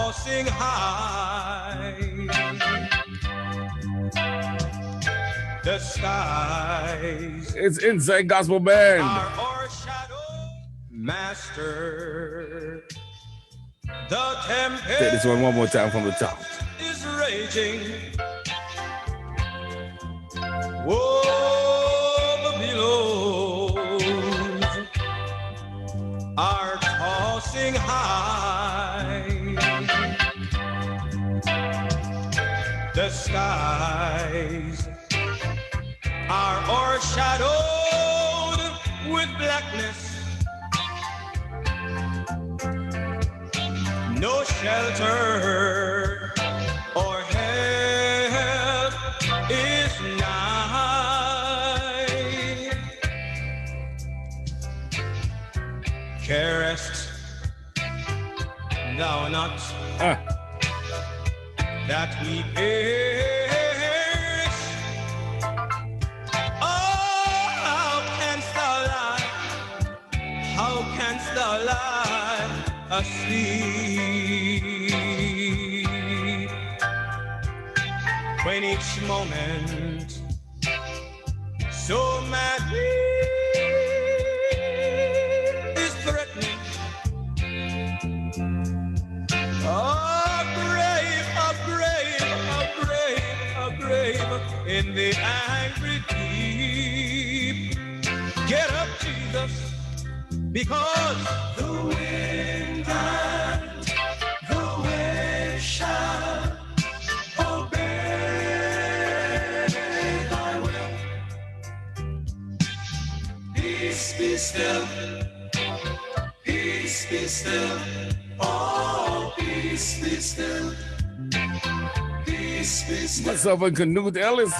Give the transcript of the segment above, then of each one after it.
tossing high. The skies. It's Inside Gospel Band. Our shadow, Master. The tempest. Take this one more time from the top. Is raging. Whoa, the billows are tossing high. The skies are o'ershadowed with blackness. No shelter or help is nigh. Carest thou not that we perish? Oh, how canst thou lie? How canst thou lie asleep? When each moment so madly is threatening. A grave in the angry deep. Get up, Jesus, because the wind and the wave shall obey thy will. Peace be still, peace be still, oh, peace be still. Myself and Canute, Ellis.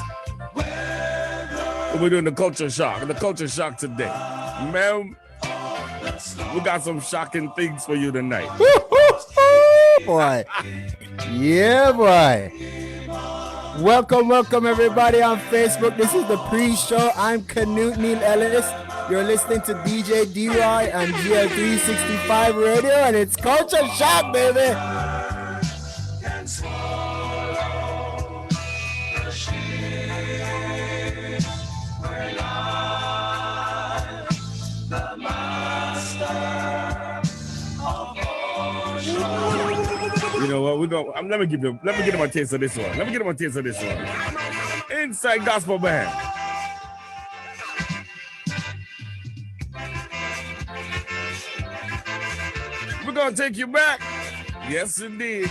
We're doing the culture shock today. Man, we got some shocking things for you tonight. Boy. Yeah, boy. Welcome everybody on Facebook. This is the pre-show. I'm Canute Neil Ellis. You're listening to DJ D-Roy on GL365 Radio, and it's Culture Shock, baby. You know what? Let me get him a taste of this one. Inside Gospel Band. We're gonna take you back. Yes, indeed.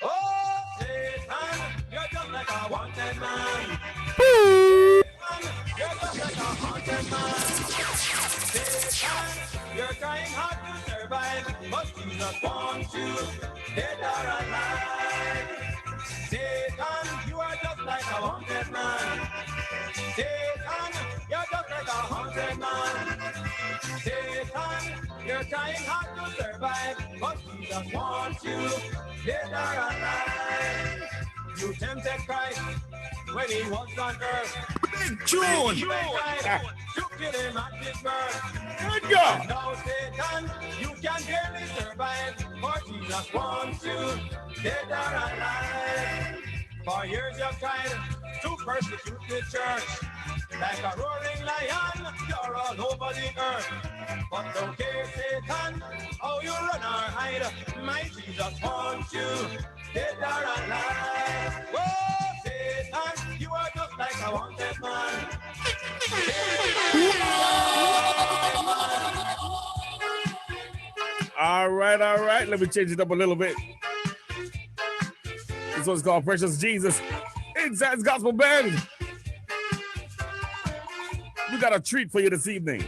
Oh, Satan, you're just like a wanted man. You're just like a haunted man. Satan, you're trying hard to survive, but Jesus wants you dead or alive. Satan, you are just like a wanted man. Satan, you're just like a haunted man. Satan, you're trying hard to survive, but Jesus wants you dead or alive. You tempted Christ when he was on earth. Big June! You kill him at his birth. Good God! Now, Satan, you can barely survive, for Jesus wants you dead or alive. For years you've tried to persecute the church. Like a roaring lion, you're all over the earth. But don't care, Satan, how you run or hide. My Jesus wants you dead or alive. Whoa, Satan, you are just like a wanted man. All right. Let me change it up a little bit. This one's called Precious Jesus. Inside Gospel Band. We got a treat for you this evening.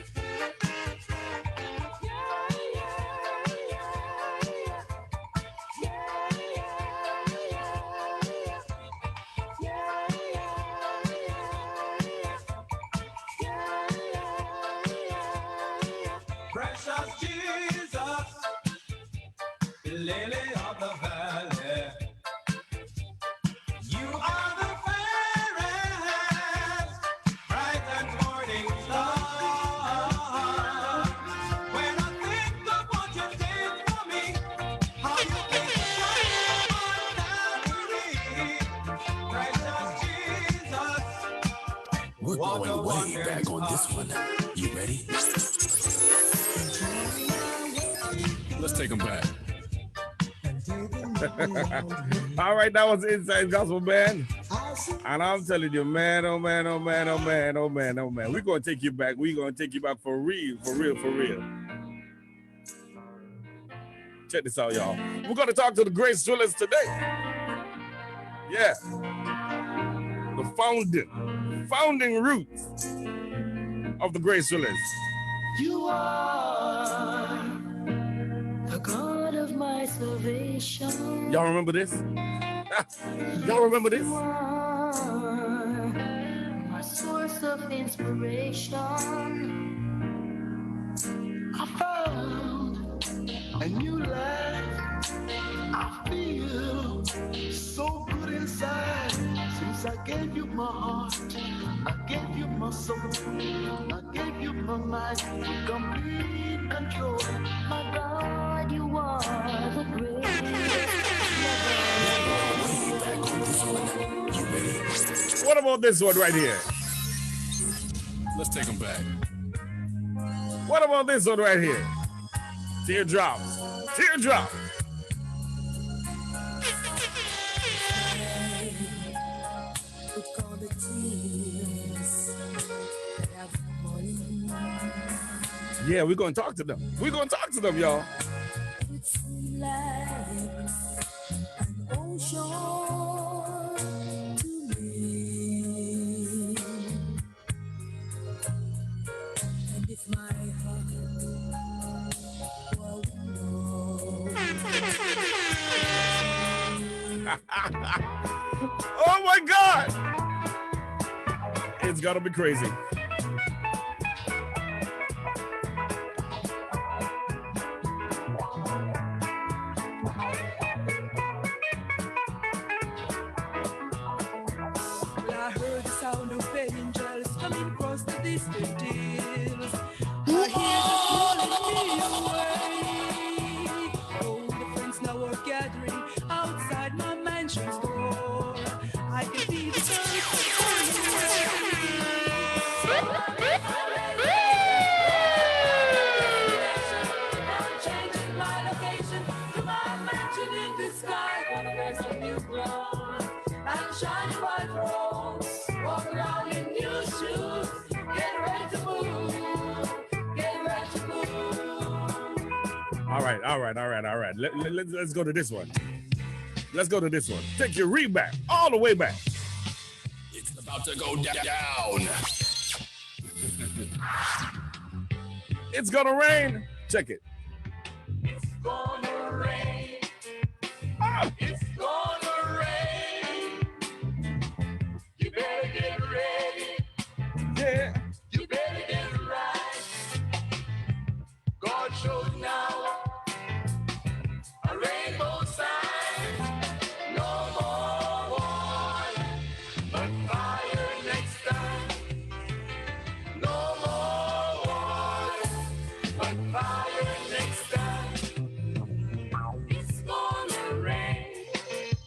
Precious Jesus, lily of the valley. You are the fairest, bright and morning star. When I think of what you did for me, how you came going way back on this one. You ready? Let's take them back. All right, that was Inside Gospel Band. And I'm telling you, man, oh man, oh man, oh man, oh man, oh man. We're going to take you back. We're going to take you back for real, for real, for real. Check this out, y'all. We're going to talk to the Grace Willis today. Yeah. The founding roots of the Grace Willis. You are the God of my salvation. Y'all remember this? Y'all remember this? You are my source of inspiration. I found a new life. I feel so good inside. Since I gave you my heart, I gave you my soul, I gave you my mind, complete control. My God, you are the greatest. What about this one right here? Let's take them back. What about this one right here? Teardrops. Teardrops. Yeah, we're going to talk to them. We're going to talk to them, y'all. It's like an ocean to me. And if my heart were Oh my God! It's gotta be crazy. I heard the sound of angels coming across the distant hills. I hear them calling me away. All the friends now are gathering outside my mansion's door. I can see the birds flying I'm changing my location to my mansion in the sky. Gonna wear some new clothes and shiny white robes. Walk around in new shoes. Get ready to move. Get ready to move. All right. Let's go to this one. Let's go to this one. Take your read back, all the way back. It's about to go down. It's gonna rain. Check it. It's gonna rain. It's gonna rain. You better get ready. Yeah. You better get right. God shows now a rainbow sign. No more war, but fire next time. No more war, but fire next time. It's gonna rain.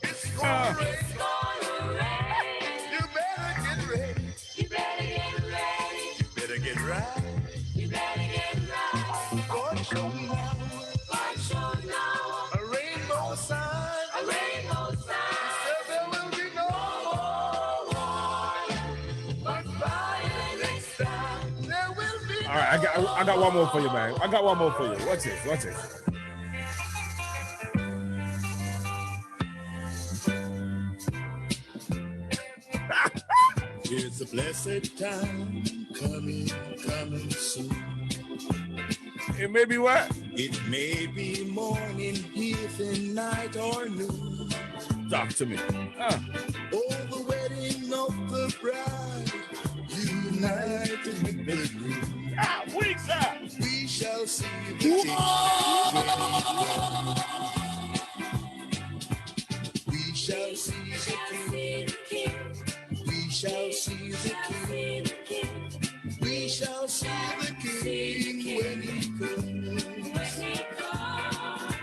It's gonna rain. It's gonna rain. You better get ready. You better get ready. You better get right. You better get right. God show me now God shows now a rainbow sign. a rainbow sign. Said there will be no more war, but fire next time. There will be All right, I got one more for you, man. I got one more for you. Watch this. Watch this. It's a blessed time coming soon. It may be what? It may be morning, evening, night, or noon. Talk to me. Oh, the wedding of the bride, united with the groom. Weeks out. We shall see the king. We shall see the king. We shall see the king. We shall see the king when he comes.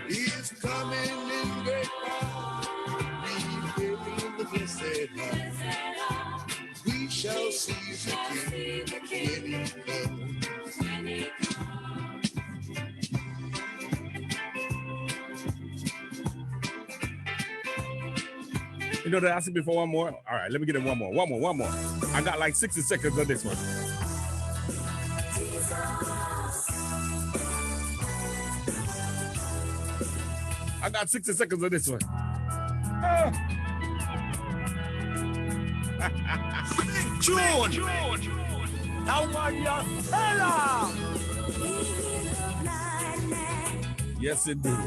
He's coming in great power. We hear the blessed heart. We shall shall see the King when he comes. You know, they asked me for one more. All right, let me get in one more. I got like 60 seconds of this one. I got 60 seconds of this one. George, how are you, fella? Yes, indeed.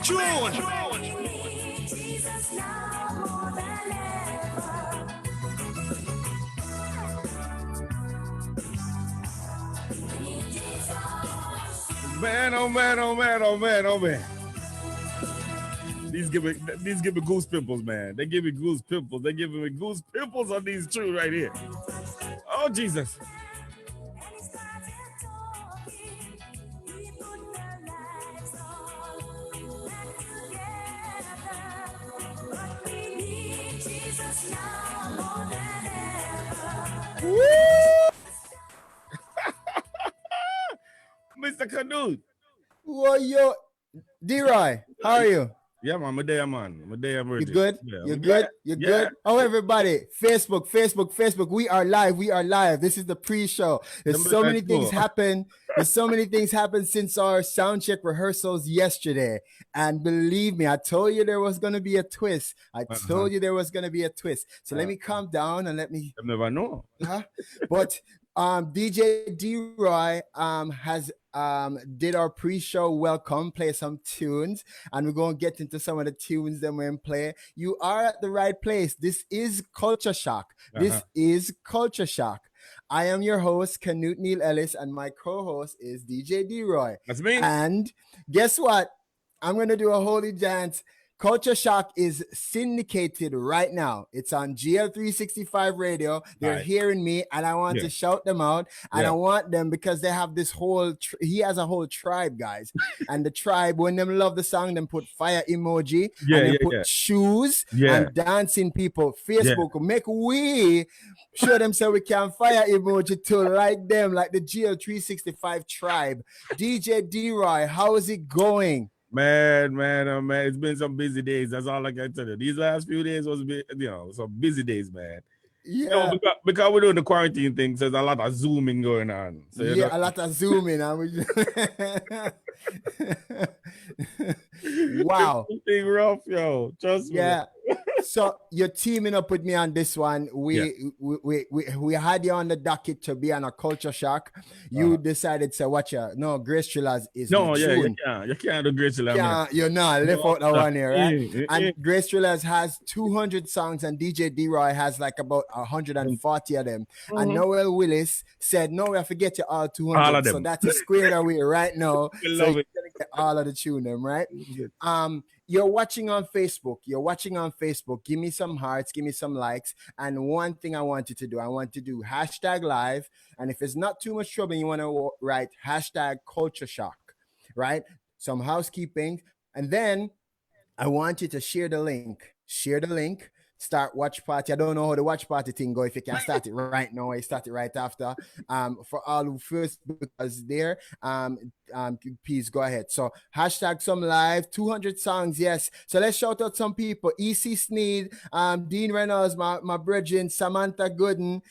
George. Man, oh man, oh man, oh man, oh man. These give me goose pimples, man. They give me goose pimples. They give me goose pimples on these two right here. Oh Jesus. Mr. Canute. Whoa, yo, D-Roy, how are you? Yeah, man, I'm there, man. I'm there, I'm ready. You good? Yeah, You good? You good? Oh, everybody, Facebook. We are live. This is the pre-show. There's so many things happen. There's so many things happen since our sound check rehearsals yesterday. And believe me, I told you there was going to be a twist. So let me calm down and let me... I never know. But DJ D-Roy has did our pre-show welcome, play some tunes, and we're going to get into some of the tunes that we're in play. You are at the right place. This is Culture Shock. I am your host, Canute Neil Ellis, and my co-host is DJ D-Roy. That's me. And guess what? I'm going to do a holy dance. Culture Shock is syndicated right now. It's on GL365 radio. They're hearing me, and I want to shout them out. And I want them because they have this whole, he has a whole tribe, guys. And the tribe, when them love the song, them put fire emoji, and they put shoes and dancing people. Facebook, make we show them so we can fire emoji too, like them, like the GL365 tribe. DJ D-Roy, how is it going? Man, it's been some busy days. That's all I can tell you. These last few days was, some busy days, man. Yeah, because we're doing the quarantine thing, so there's a lot of zooming going on. So, a lot of zooming. Wow, thing rough, yo. Trust me. Yeah. So you're teaming up with me on this one. We had you on the docket to be on a Culture Shock. You decided to watch Grace Trillers is you can't do Grace Trillers. You're not left out the one here, right? And Grace Trillers has 200 songs, and DJ D-Roy has like about 140 of them. And Noel Willis said, "No, I forget you all 200." All of them. So that's a squared away right now. We love it. Get all of the tune them, right? You're watching on Facebook. Give me some hearts, give me some likes. And one thing I want you to do, #live. And if it's not too much trouble, you want to write #Culture Shock, right? Some housekeeping. And then I want you to share the link. Start watch party. I don't know how the watch party thing go. If you can start it right now, I start it right after. For all who first because there, please go ahead. So #some live, 200 songs, yes. So let's shout out some people. E.C. Sneed, Dean Reynolds, my brethren, Samantha Gooden,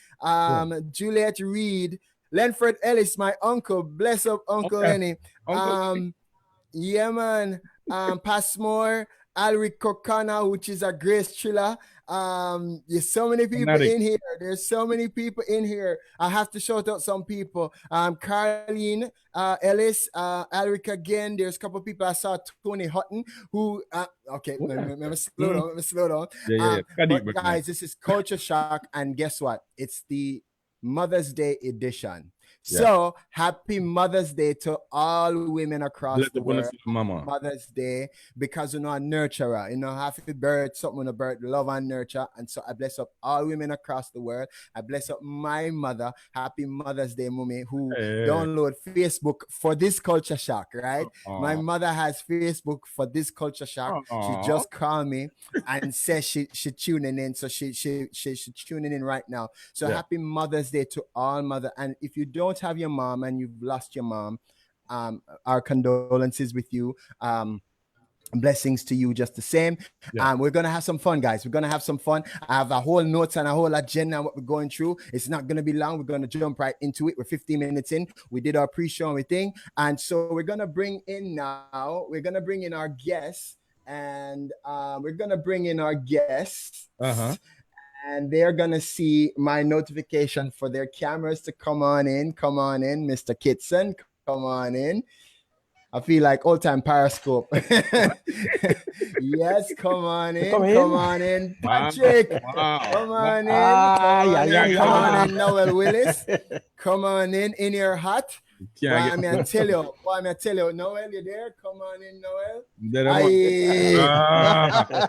Juliet Reed, Lenford Ellis, my uncle. Bless up, Uncle Lenny. Yeah, man. Passmore, Alric Kokana, which is a Grace Triller. There's so many people Fanatic. in here. There's so many people in here. I have to shout out some people. Caroline, Ellis, Alric again. There's a couple of people. I saw Tony Hutton, who okay, let me slow down. Let me slow down. Yeah. But guys, this is Culture Shock, and guess what? It's the Mother's Day edition. So happy Mother's Day to all women across the world. Mama. Mother's Day, because you know a nurturer, you know, happy birth, something to birth, love and nurture. And so I bless up all women across the world. I bless up my mother. Happy Mother's Day, mommy, who download Facebook for this Culture Shock, right? My mother has Facebook for this Culture Shock. She just called me and says she tuning in. So she tuning in right now. So happy Mother's Day to all mother. And if you don't have your mom and you've lost your mom, our condolences with you. Blessings to you just the same. We're gonna have some fun, guys. We're gonna have some fun. I have a whole notes and a whole agenda on what we're going through. It's not gonna be long. We're gonna jump right into it. We're 15 minutes in. We did our pre-show and everything, and so we're gonna bring in now. We're gonna bring in our guests, and we're gonna bring in our guests. And they're gonna see my notification for their cameras to come on in. Come on in, Mr. Kitson. Come on in. I feel like old time Periscope. Yes, come on in. Come on in, Patrick. Come on in. Come on in, Noel Willis. Come on in your hot. Why am I tell you? Noel, you there? Come on in, Noel.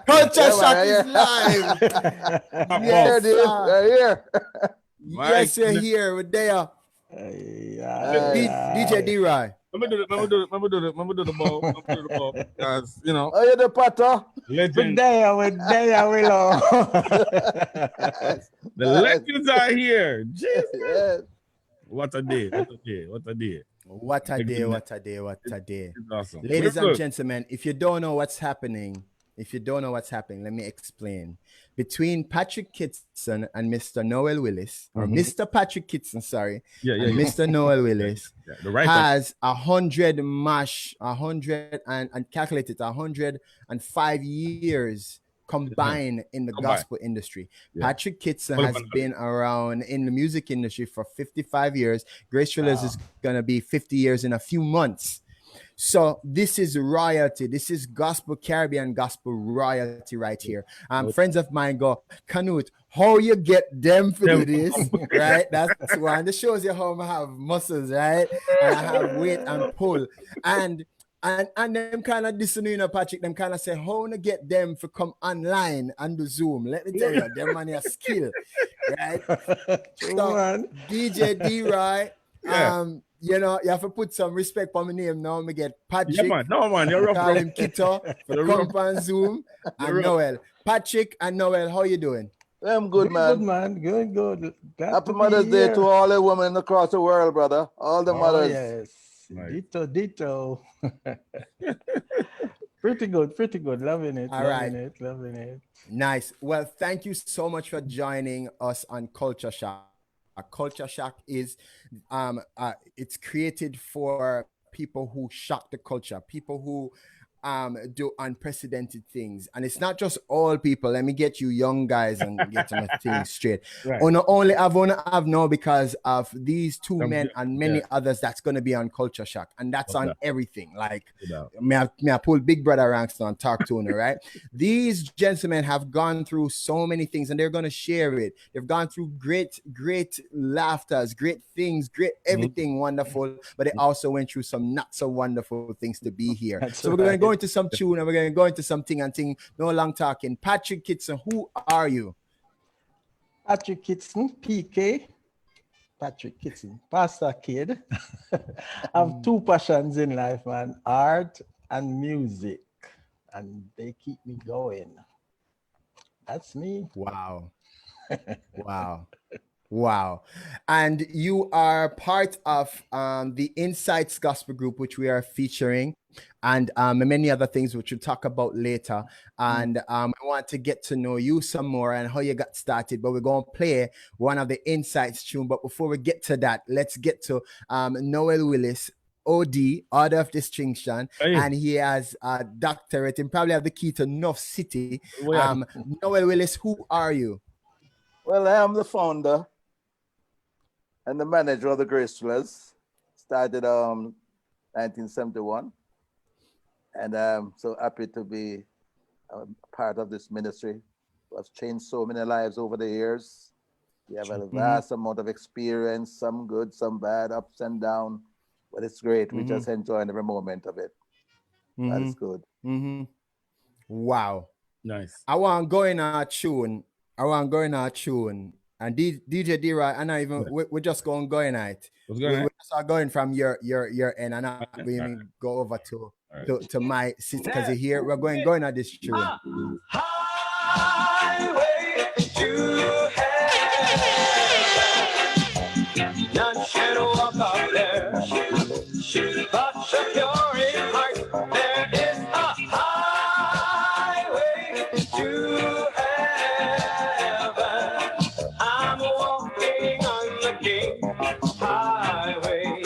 Culture Shock is live. Yes, here. Yes, you're here. We're there. DJ D-Roy. Let me do the ball. Because, you know. Oh, you're the patter. Legend. We're there, Willow. The legends are here. Jesus. Yes. What a day. What a day. It's awesome. Ladies and gentlemen, if you don't know what's happening, let me explain. Between Patrick Kitson and Mr. Noel Willis, or Mr. Patrick Kitson, sorry, and Mr. Noel Willis, has 100 and calculated 105 years combined in the gospel industry. Patrick Kitson has been around in the music industry for 55 years. Grace Willis is going to be 50 years in a few months. So this is royalty. This is gospel Caribbean gospel royalty right here. Friends of mine go, Canute, how you get them to do this, right? That's one. This shows you how I have muscles, right? And I have weight and pull. And them kind of listening, you know, Patrick, them kind of say, how to get them to come online and do Zoom. Let me tell you, them man a skill, right? So, DJ D-Roy, you know, you have to put some respect for my name now. Me get Patrick. Yeah, man, you're rough. Call him Kito for the come on Zoom. And Noel. Patrick and Noel, how you doing? I'm good, man. Good, man. Good. Happy Mother's Day to all the women across the world, brother. All the mothers. Yes. Right. Ditto. Pretty good. Loving it. Loving it. Nice. Well, thank you so much for joining us on Culture Shock. Culture Shock is it's created for people who shock the culture, people who do unprecedented things. And it's not just all people. Let me get you young guys and get my things straight. Right. Only have now because of these two men and many others that's going to be on Culture Shock. And that's on everything. Like, may I pull Big Brother ranks and talk to her, right? These gentlemen have gone through so many things and they're going to share it. They've gone through great laughters, great things, great everything wonderful. But they also went through some not so wonderful things to be here. So we're going to go into some tune and we're going to go into something and thing. No long talking. Patrick Kitson, who are you? Patrick Kitson, PK. Patrick Kitson, Pastor Kid. I have two passions in life, man. Art and music. And they keep me going. That's me. Wow. Wow. And you are part of the Insights Gospel Group, which we are featuring, and many other things which we'll talk about later. And I want to get to know you some more and how you got started, but we're going to play one of the Insights tune. But before we get to that, let's get to Noel Willis OD, Order of Distinction, Hey. and he has a doctorate and probably have the key to North City. Yeah. Noel Willis, who are you? Well, I am the founder and the manager of the Gracefulers. Started 1971, and I'm so happy to be part of this ministry. I've changed so many lives over the years. We have a vast amount of experience, some good, some bad, ups and downs, but it's great. We just enjoy every moment of it. That's good. Wow. Nice. I want to go in our tune. And DJ D-Roy, and I even we're just going it. We're just going from your end, and we even go over to my sister because here we're going at this tune. Highway to heaven. None should walk up there, but secure in heart. There is a highway to heaven. I'm walking on the King Highway.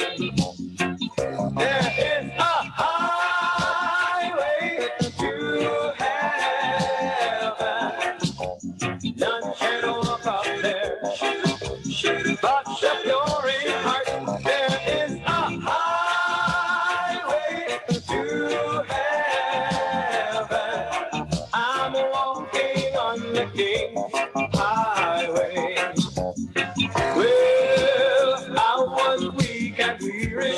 There is a highway to heaven. None can walk up there, but secure in heart. There is a highway to heaven. I'm walking on the King Highway. Well, I was weak and weary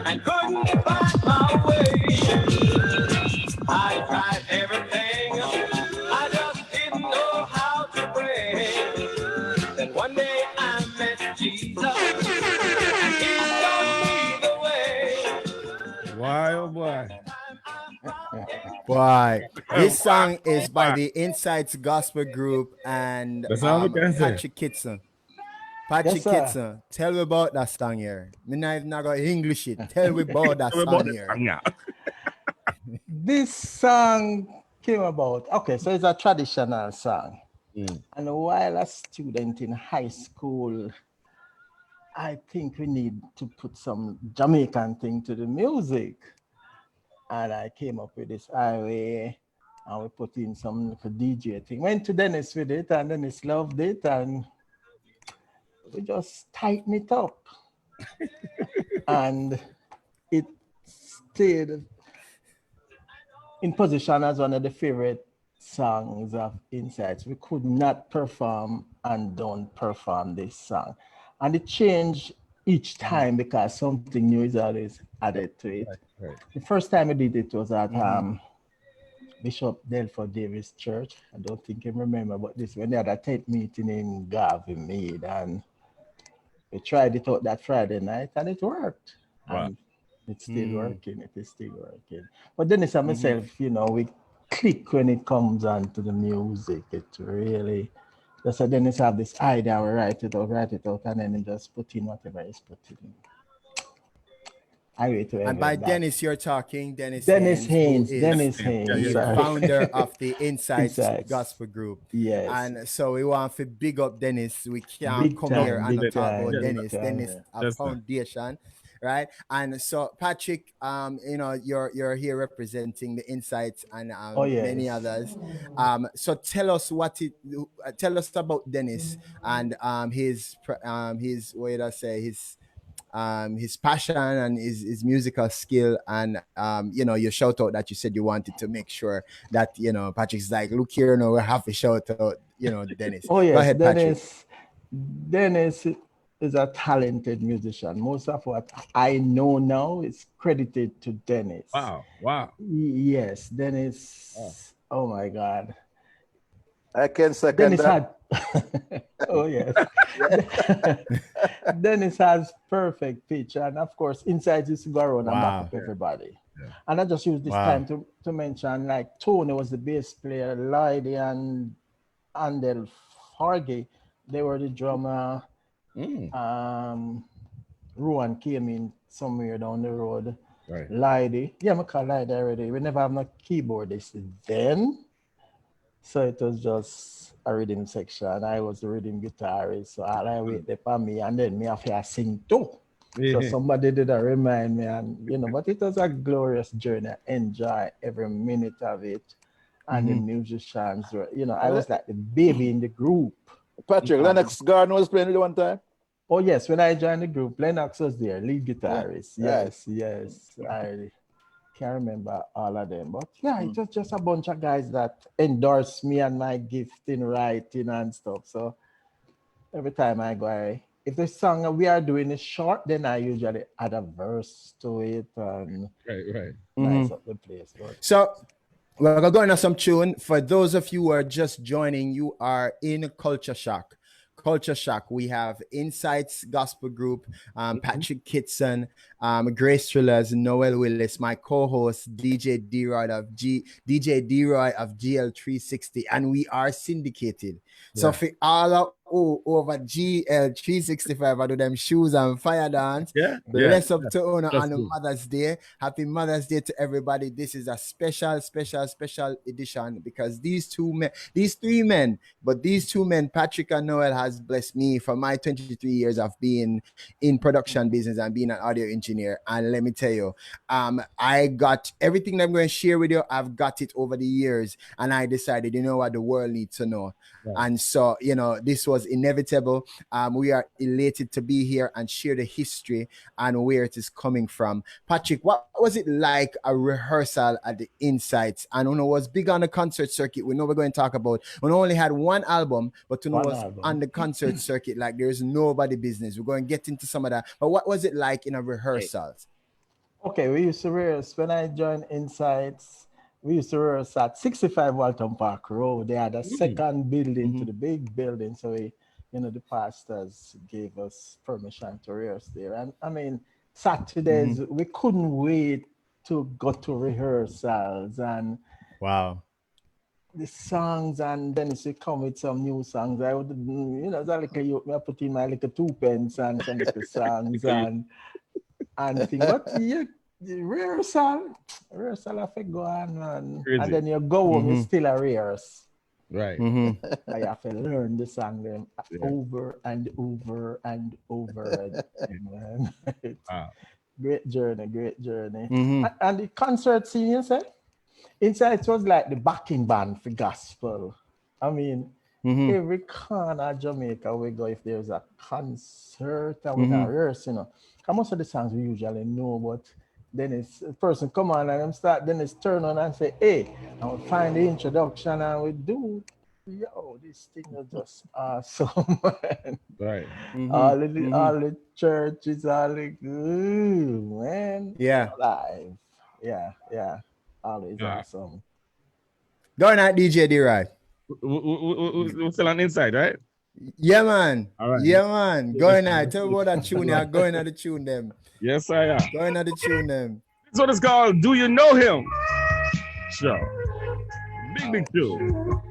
and couldn't find my way. I tried everything, I just didn't know how to pray. Then one day I met Jesus, and he showed me the way. Why, oh boy. Boy, this song is by the Insights Gospel Group and Patrick Kitson. Kitson, tell me about that song here. Me not got English it. Tell me about that song here. This song came about. Okay, so it's a traditional song. And while a student in high school, I think we need to put some Jamaican thing to the music. And I came up with this highway, and we put in some little DJ thing. Went to Dennis with it, and Dennis loved it, and we just tighten it up. And it stayed in position as one of the favorite songs of Insights. We could not perform and don't perform this song. And it changed each time because something new is always added to it. Right. The first time I did it was at Bishop Delford Davis Church. I don't think I remember, but this when they had a tent meeting in Garvey Mead, and we tried it out that Friday night, and it worked. Wow. And it's still working. It is still working. But Dennis and myself, you know, we click when it comes on to the music. It really. So Dennis have this idea, we write it out, and then just put in whatever is put in. And by Dennis, you're talking Dennis Haynes. The founder of the Insights Gospel Group. Yes. And so we want to big up Dennis. We can't come here and talk about Dennis. Dennis, a foundation, right? And so Patrick, you know, you're here representing the Insights and many others. So tell us about Dennis and his what I say his passion and his musical skill, and you know, your shout out that you said you wanted to make sure that, you know, Patrick's like, look here, you know, we have a shout out, you know, Dennis. Oh yes, go ahead, Dennis. Patrick. Dennis is a talented musician. Most of what I know now is credited to Dennis. Wow. Yes, Dennis. Oh my God. I can second Dennis that. Oh yes. Dennis has perfect pitch, and of course, Insights used to go around and back up everybody. Yeah. And I just use this time to mention, like, Tony was the bass player, Lydie and Andel Farge, they were the drummer. Rowan came in somewhere down the road. Right. Lydie, I call Lydie already. We never have no keyboardist then. So it was just a rhythm section. I was the rhythm guitarist. So all I wait there for me, and then me have to sing too. So somebody did remind me, and but it was a glorious journey. I enjoy every minute of it. And the musicians were, I was like the baby in the group. Patrick, Lennox Gardner was playing with one time. Oh yes, when I joined the group, Lennox was there, lead guitarist. Yes. I can't remember all of them, but yeah, it was just a bunch of guys that endorsed me and my gift in writing and stuff. So every time I go, if the song we are doing is short, then I usually add a verse to it and nice up the place. But so we're going to some tune. For those of you who are just joining, you are in Culture Shock. Culture Shock. We have Insights Gospel Group, Patrick Kitson, Grace Trillers, Noel Willis, my co-host DJ D-Roy of GL360, and we are syndicated. Yeah. So for all over GL365, I do them shoes and fire dance. Bless up to honor on the Mother's Day. Happy Mother's Day to everybody. This is a special edition because these three men, Patrick and Noel, has blessed me for my 23 years of being in production business and being an audio engineer. And let me tell you, I got everything that I'm going to share with you. I've got it over the years, and I decided, you know what, the world needs to know. And so, this was inevitable. We are elated to be here and share the history and where it is coming from. Patrick, what was it like a rehearsal at the Insights? And was big on the concert circuit. We know we're going to talk about. We only had one album, but was on the concert circuit like there's nobody business. We're going to get into some of that. But what was it like in a rehearsals? Okay, we used to rehearse when I joined Insights. We used to rehearse at 65 Walton Park Road. They had a second building to the big building. So the pastors gave us permission to rehearse there. And I mean, Saturdays, we couldn't wait to go to rehearsals and the songs, and then if you come with some new songs, I would, I put in my little 2 pence and some little songs and things. But the rehearsal have to go on, and then you go home, it's still a rehearse. Right. I have to learn the song them over and over and over again. Great journey. And the concert scene, you said? Inside, it was like the backing band for gospel. I mean, every corner of Jamaica we go, if there's a concert and we can rehearse, And most of the songs we usually know, but then it's a person come on and then it's turn on and say, hey, and we find the introduction and we do, this thing is just awesome. Right. All the churches, all the man. Yeah. Live. Yeah. Always awesome. Going at DJ D-Roy. We're still on Inside, right? Yeah, man. All right. Yeah, man. Going at. Tell me about that tune. You're going at the tune them. Yes, I am. Going at the tune them. This one is called Do You Know Him? Show. Big tune.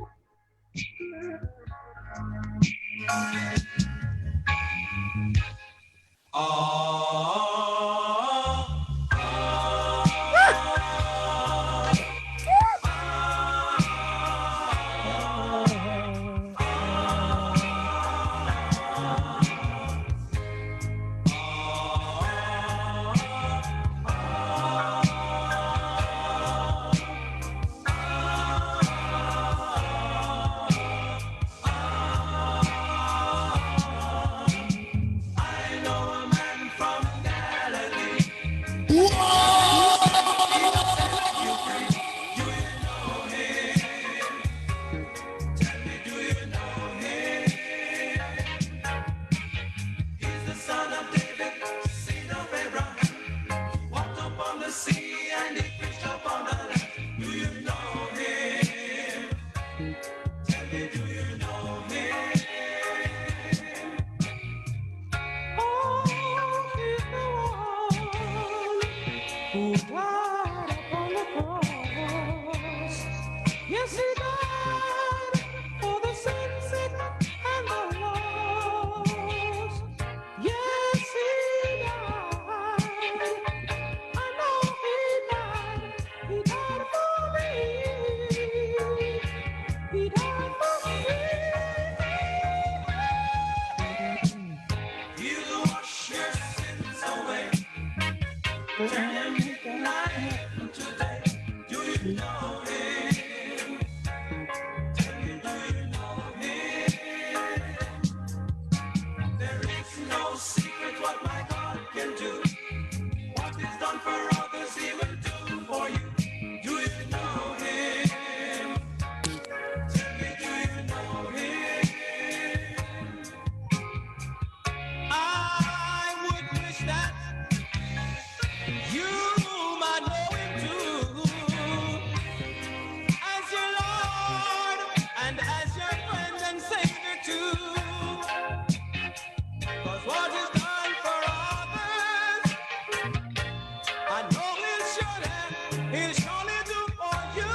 He'll surely do for you.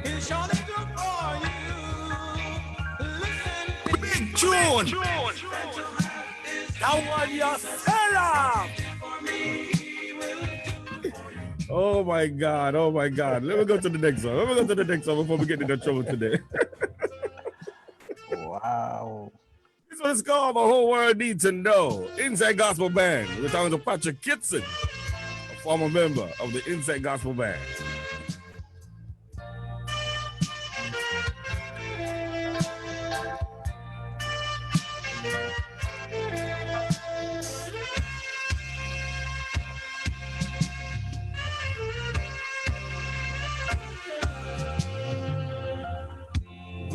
He'll surely do for you. Listen, Big June. That one your seller. Oh my God. Oh my God. Let me go to the next one. Let me go to the next one before we get into trouble today. Wow. This one is called The Whole World Needs to Know. Inside Gospel Band. We're talking to Patrick Kitson, a former member of the Inside Gospel Band.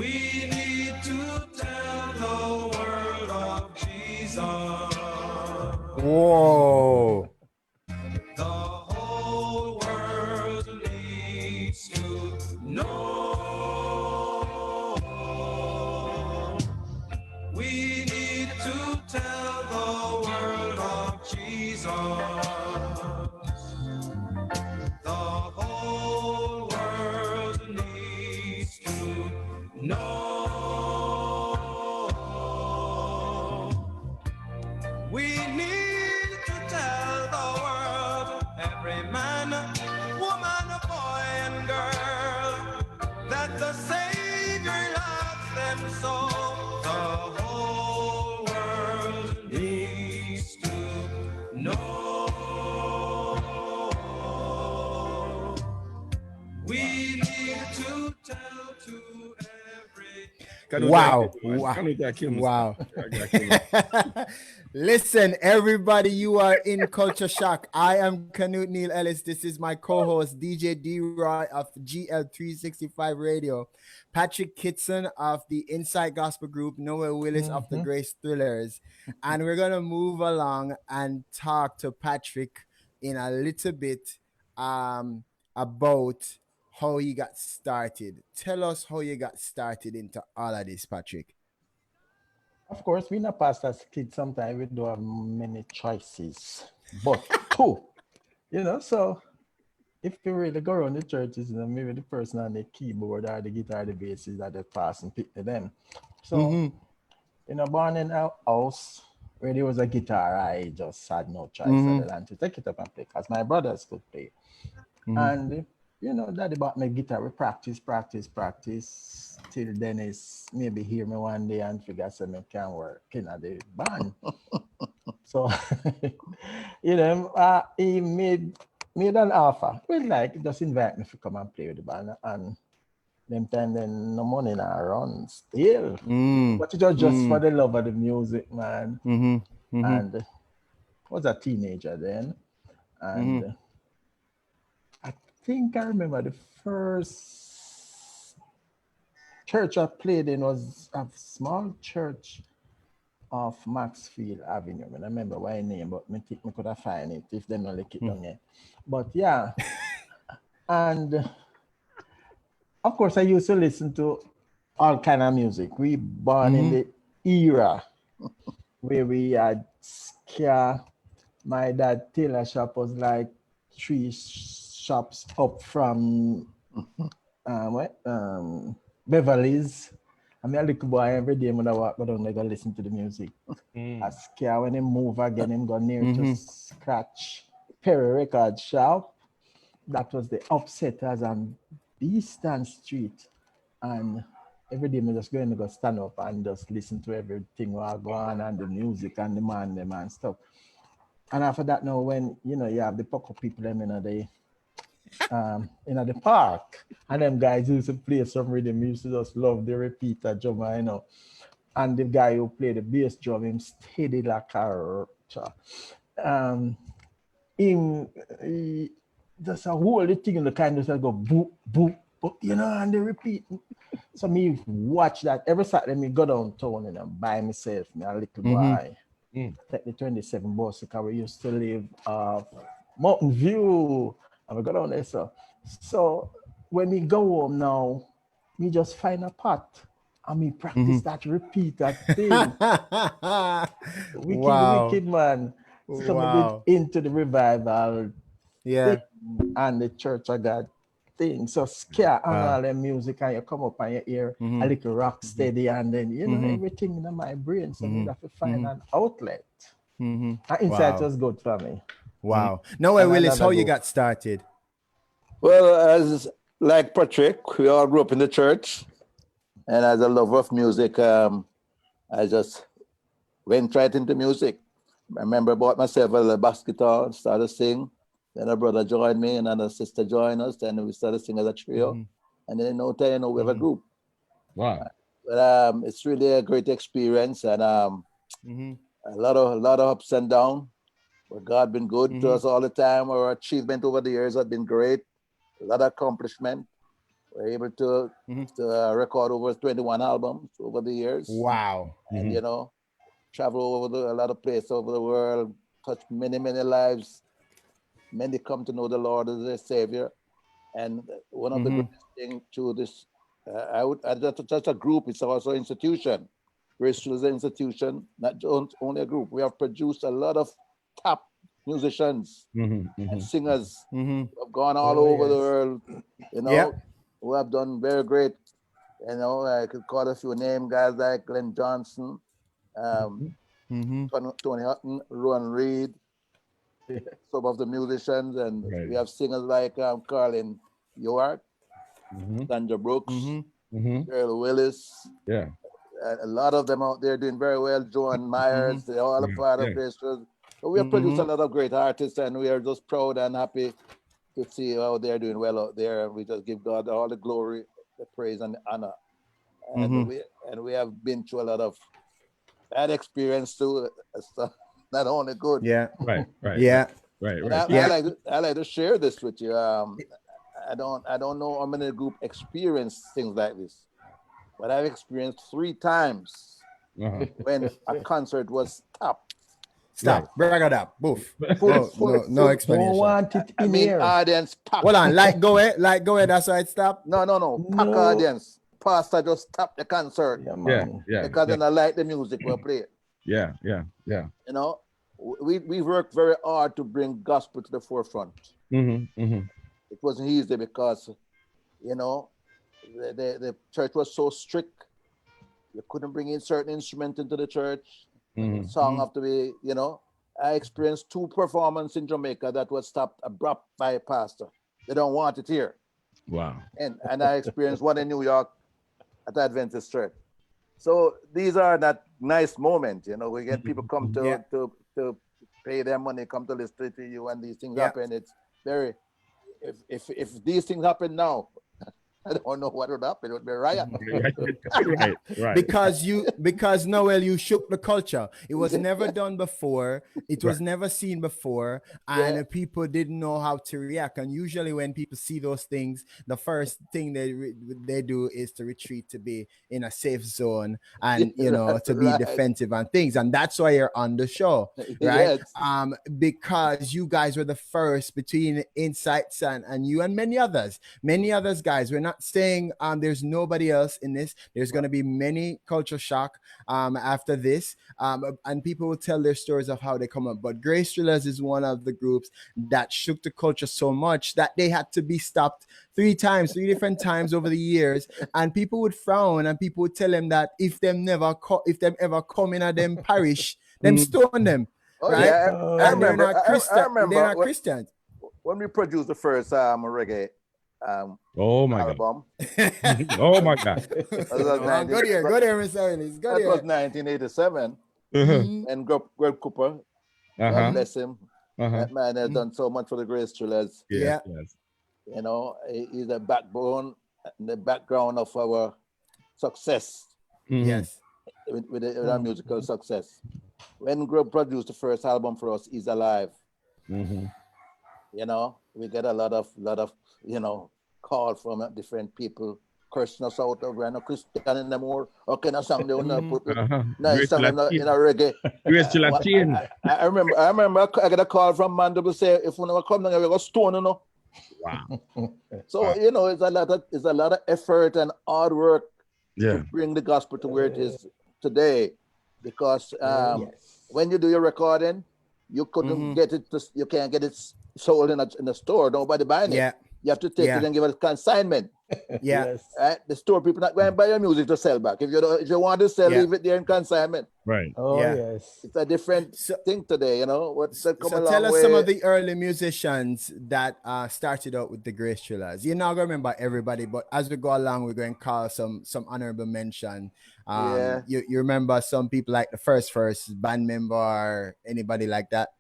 we need to tell the world of Jesus. Whoa. The whole world needs to know. We need to tell the world of Jesus. The whole world needs to know. We need to tell the world, every man, woman, boy, and girl, that the Savior loves them so. The whole world needs to know. We need to tell to every. Wow. Wow. Listen, everybody, you are in culture shock. I am Canute Neil Ellis. This is my co-host, DJ D-Roy of GL365 Radio, Patrick Kitson of the Inside Gospel Group, Noel Willis of the Grace Thrillers. And we're going to move along and talk to Patrick in a little bit about how he got started. Tell us how you got started into all of this, Patrick. Of course, we not pastors kids. Sometimes we don't have many choices, but two, so if you really go around the churches, maybe the person on the keyboard or the guitar, the bass is that the pass and pick them. So, born in our house where there was a guitar, I just had no choice other than to take it up and play because my brothers could play. And, daddy bought me guitar. We practice till Dennis maybe hear me one day and figure something I can work in the band. So, he made an offer. Well, just invite me to come and play with the band. And them time then no money now run still. But it was just for the love of the music, man. And I was a teenager then. And I think I remember the first church I played in was a small church off Maxfield Avenue. I don't remember what name, but I think I could have find it if they don't like it down yet. But yeah. And of course, I used to listen to all kind of music. We born in the era where we had ska. My dad tailor shop was like 3 shops up from Beverly's. I mean, a little boy every day when I walk down, I go listen to the music. I scare when him move again, him go near to scratch Perry Record Shop. That was the Upsetters on Beeston Street. And every day I just going to go stand up and just listen to everything while go on and the music and the man them and stuff. And after that now when you have the Poco people them the park, and them guys used to play some rhythm, used to just love the repeater drum, and the guy who played the bass drum, him steady like a him just a whole thing in the kind of go boop boop, and they repeat. So me watch that every Saturday. Me go downtown and by myself, me a little boy. Take the 27 bus because we used to live Mountain View. And we go down there, so when we go home now, we just find a pot and we practice that, repeat that thing. Wicked man. So we get into the revival Yeah. and the Church of God thing. So scare and Wow. all the music, and you come up and you hear Mhm. a little rock steady, and then you know Mhm. everything in my brain. So you Mhm. have to find Mhm. an outlet. Mhm. And insight Wow. was good for me. Wow. Noel And Willis, how another you group. got started? Well, as like Patrick, we all grew up in the church, and as a lover of music, I just went right into music. I remember I bought myself a bass guitar and started to sing. Then a brother joined me, and another sister joined us, and we started singing as a trio. Mhm. And then in no time, we have a group. Wow. But it's really a great experience, and Mhm. a lot of ups and downs. But God been good to Mhm. us all the time. Our achievement over the years has been great. A lot of accomplishment. We're able to Mhm. record over 21 albums over the years, Wow. and travel over a lot of places over the world, touch many lives. Many come to know the Lord as their Savior. And one of the Mhm. greatest things to this, just a group, it's also an institution. Bristol is an institution, not only a group. We have produced a lot of top musicians and singers Mhm. who have gone all Oh, over the yes. world, Yeah. who have done very great. I could call a few names, guys like Glenn Johnson, Mhm. Tony Hutton, Rowan Reed, some of the musicians, and Right. we have singers like Carlin York, Sandra Brooks, Mhm. Earl Willis. Yeah. A lot of them out there doing very well. Joan Myers, they're all a part of this. So we have produced a lot of great artists, and we are just proud and happy to see how they're doing well out there. And we just give God all the glory, the praise, and the honor. And we have been through a lot of bad experience too. So not only good. Yeah. Right. Yeah. And I like to share this with you. I don't know how many group experience things like this, but I've experienced 3 times when a concert was stopped. Stop. Brag it up. Boof. No Don't explanation. want it I in mean, here. audience packed. Hold on. Like go ahead. That's why it stopped. No, pack No. audience. Pastor just stopped the concert Yeah, Yeah. man. Yeah. because they don't like the music we play. Yeah. You know, we worked very hard to bring gospel to the forefront. It wasn't easy because, the church was so strict. You couldn't bring in certain instruments into the church. Song have to be, I experienced 2 performances in Jamaica that was stopped abrupt by a pastor. They don't want it here. Wow. And I experienced one in New York at the Adventist Church. So these are that nice moments, we get people come to pay their money, come to listen to you, and these things happen. It's very, if these things happen now, I don't know what would happen. It would be a riot. Right. Because Noel, you shook the culture. It was never done before. It was never seen before, and people didn't know how to react. And usually, when people see those things, the first thing they do is to retreat, to be in a safe zone, and to be defensive and things. And that's why you're on the show, right? Yes. Because you guys were the first between Insights and you and many others guys. We're not saying there's nobody else in this. There's going to be many culture shock after this, and people will tell their stories of how they come up. But Grace Drillers is one of the groups that shook the culture so much that they had to be stopped 3 different times over the years, and people would frown, and people would tell them that if them ever come in a them parish, them stone them. Right? Yeah, I remember. I remember they're not Christians. When we produced the first reggae Oh my album. God. Oh my God. Go there, Mr. Ellis. That was 1987. And Greg Cooper, God bless him. That man has done so much for the Grace Drillers. Yeah. Yes. He's the backbone and the background of our success. Yes. With our musical success. When Greg produced the first album for us, He's Alive. We get a lot of call from different people cursing us out of we're not Christian anymore. Okay, na song they wanna put nice song in a reggae. I remember I got a call from man to say if we never come down, we go stone, Wow. So it's a lot of effort and hard work to bring the gospel to where it is today. Because when you do your recording, you couldn't get it. You can't get it sold in the store. Nobody buying it. You have to take it and give it a consignment. Yes. Right? The store people not going to buy your music to sell back. If you want to sell, leave it there in consignment. Right. Oh yes. It's a different thing today, you know. Tell us some of the early musicians that started out with the Grace Trillers. You're not gonna remember everybody, but as we go along, we're going to call some honorable mention. You remember some people like the first band member or anybody like that?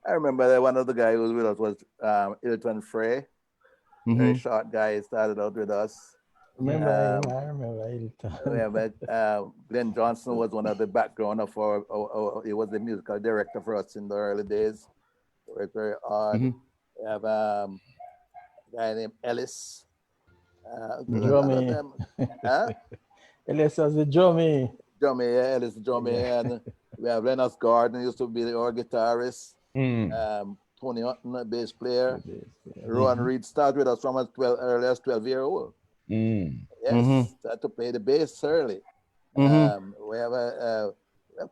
I remember that one of the guys who was with us was Elton Frey. Very short guy. He started out with us. I remember Elton. But Glenn Johnson was one of the background for. He was the musical director for us in the early days. Worked very hard. We have a guy named Ellis. Drummy. Ellis was the drummy. Ellis the drummy, and we have Lennox Gordon, used to be our guitarist. Tony Hutton, a bass player. Rowan Reed started with us from as 12-year-old. Yes, started to play the bass early. We have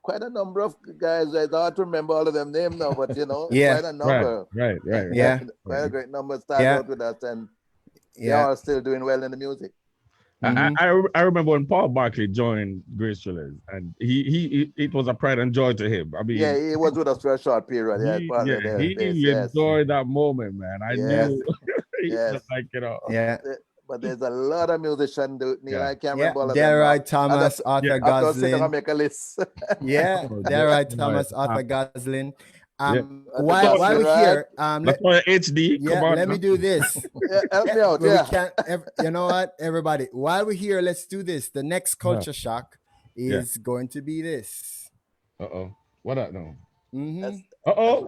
quite a number of guys. I don't remember all of them names now, but you know, quite a number. Right. Yeah, quite a great number started out with us, and they are still doing well in the music. I remember when Paul Barkley joined Grace Trillers, and he it was a pride and joy to him. I mean, he was with us for a short period. He enjoyed that moment, man. I knew. Like, you know. But there's a lot of musicians. I can't remember all of them. Delroy Thomas, Arthur Goslin. I'll make a list. Delroy Thomas, Arthur Goslin. While we're here, HD. Let me do this. Help me out. You know what, everybody? While we're here, let's do this. The next culture shock is going to be this. What up now?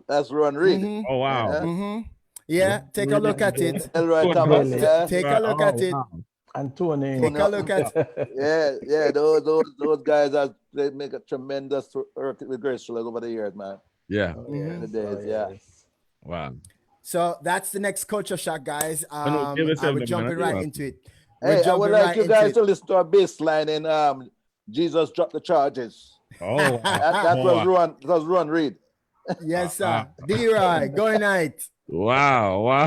That's Ron Reed. Oh wow. Take a look at it. Delroy Thomas. Take a look at it. And Tony. Take a look at it. Those guys they make a tremendous work with Grace Trillers over the years, man. In the days, Wow. So that's the next culture shock, guys. We're jumping right into it. I would like you guys to listen to our bass line in Jesus Dropped the Charges. Oh, that was Ron Reed. Yes, sir. D-Roy, go night. Wow. Why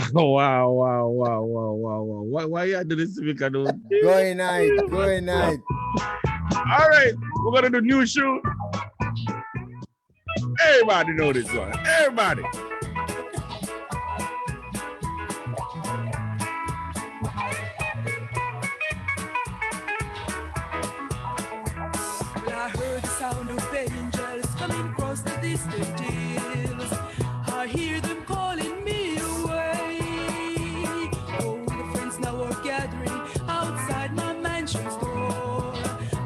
you do this? Go night. All right, we're gonna do new shoot. Everybody know this one. Everybody. I heard the sound of angels coming across the distant hills. I hear them calling me away. Oh, the friends now are gathering outside my mansion's door.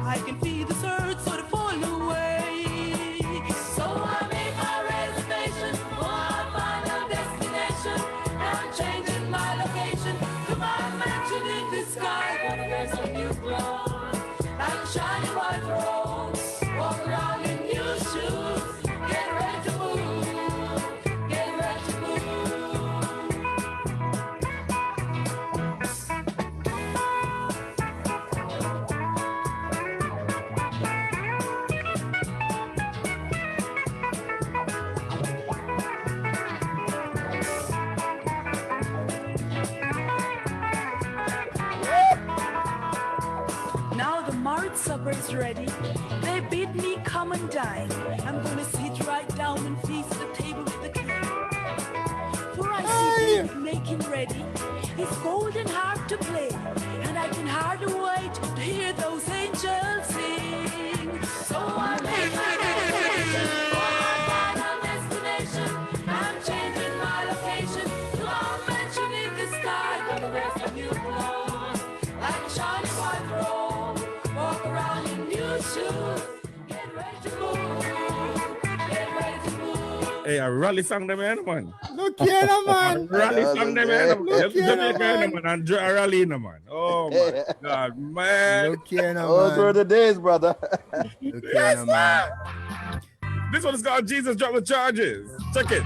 I can feel the surge sort of falling away. So I make my reservation for our final destination. I'm changing my location to my mansion in the sky. Gonna wear some new clothes, like a shiny white rose. Walk around in new shoes. Get ready to move. Get ready to move. Now the married supper is ready. They bid me come and dine. I'm gonna sit right down and feast at the table with the king. For I see him making ready his golden harp to play, and I can hardly wait to hear those angels sing. So I make my reservation for our final destination. I'm changing my location to our mansion in the sky. Gonna wear some new clothes, like a shiny white robe. Walk around in new shoes. Get ready to move. Get ready to move. Hey, I rally sang them, man. Look here, man. Rally sang them, man. And rally, man. Oh my God, man. Look here, Those were the days, brother. Look here, man. This one is called Jesus Dropped the Charges. Check it.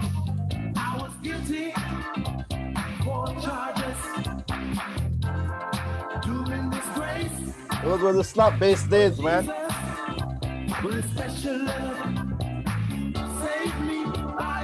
I was guilty for charges. Doing disgrace. Those were the slap bass days, man. With special love, save me by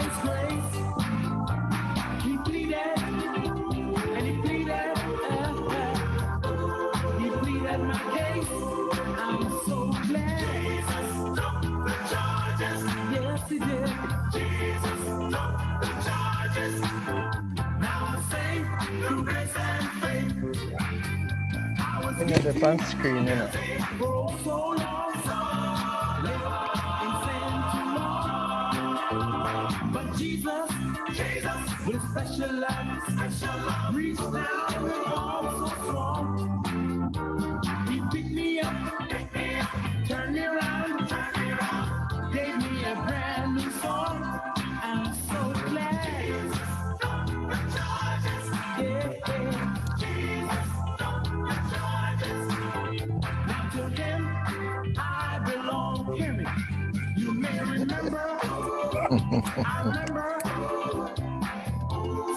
You know, the on screen, you know. For so long, in sin too long. But Jesus, with special love, reached down and arms so strong. He picked me up, turned me around, gave me a brand new song. I'm so glad. Now to him I belong. Hear me. You may remember, I remember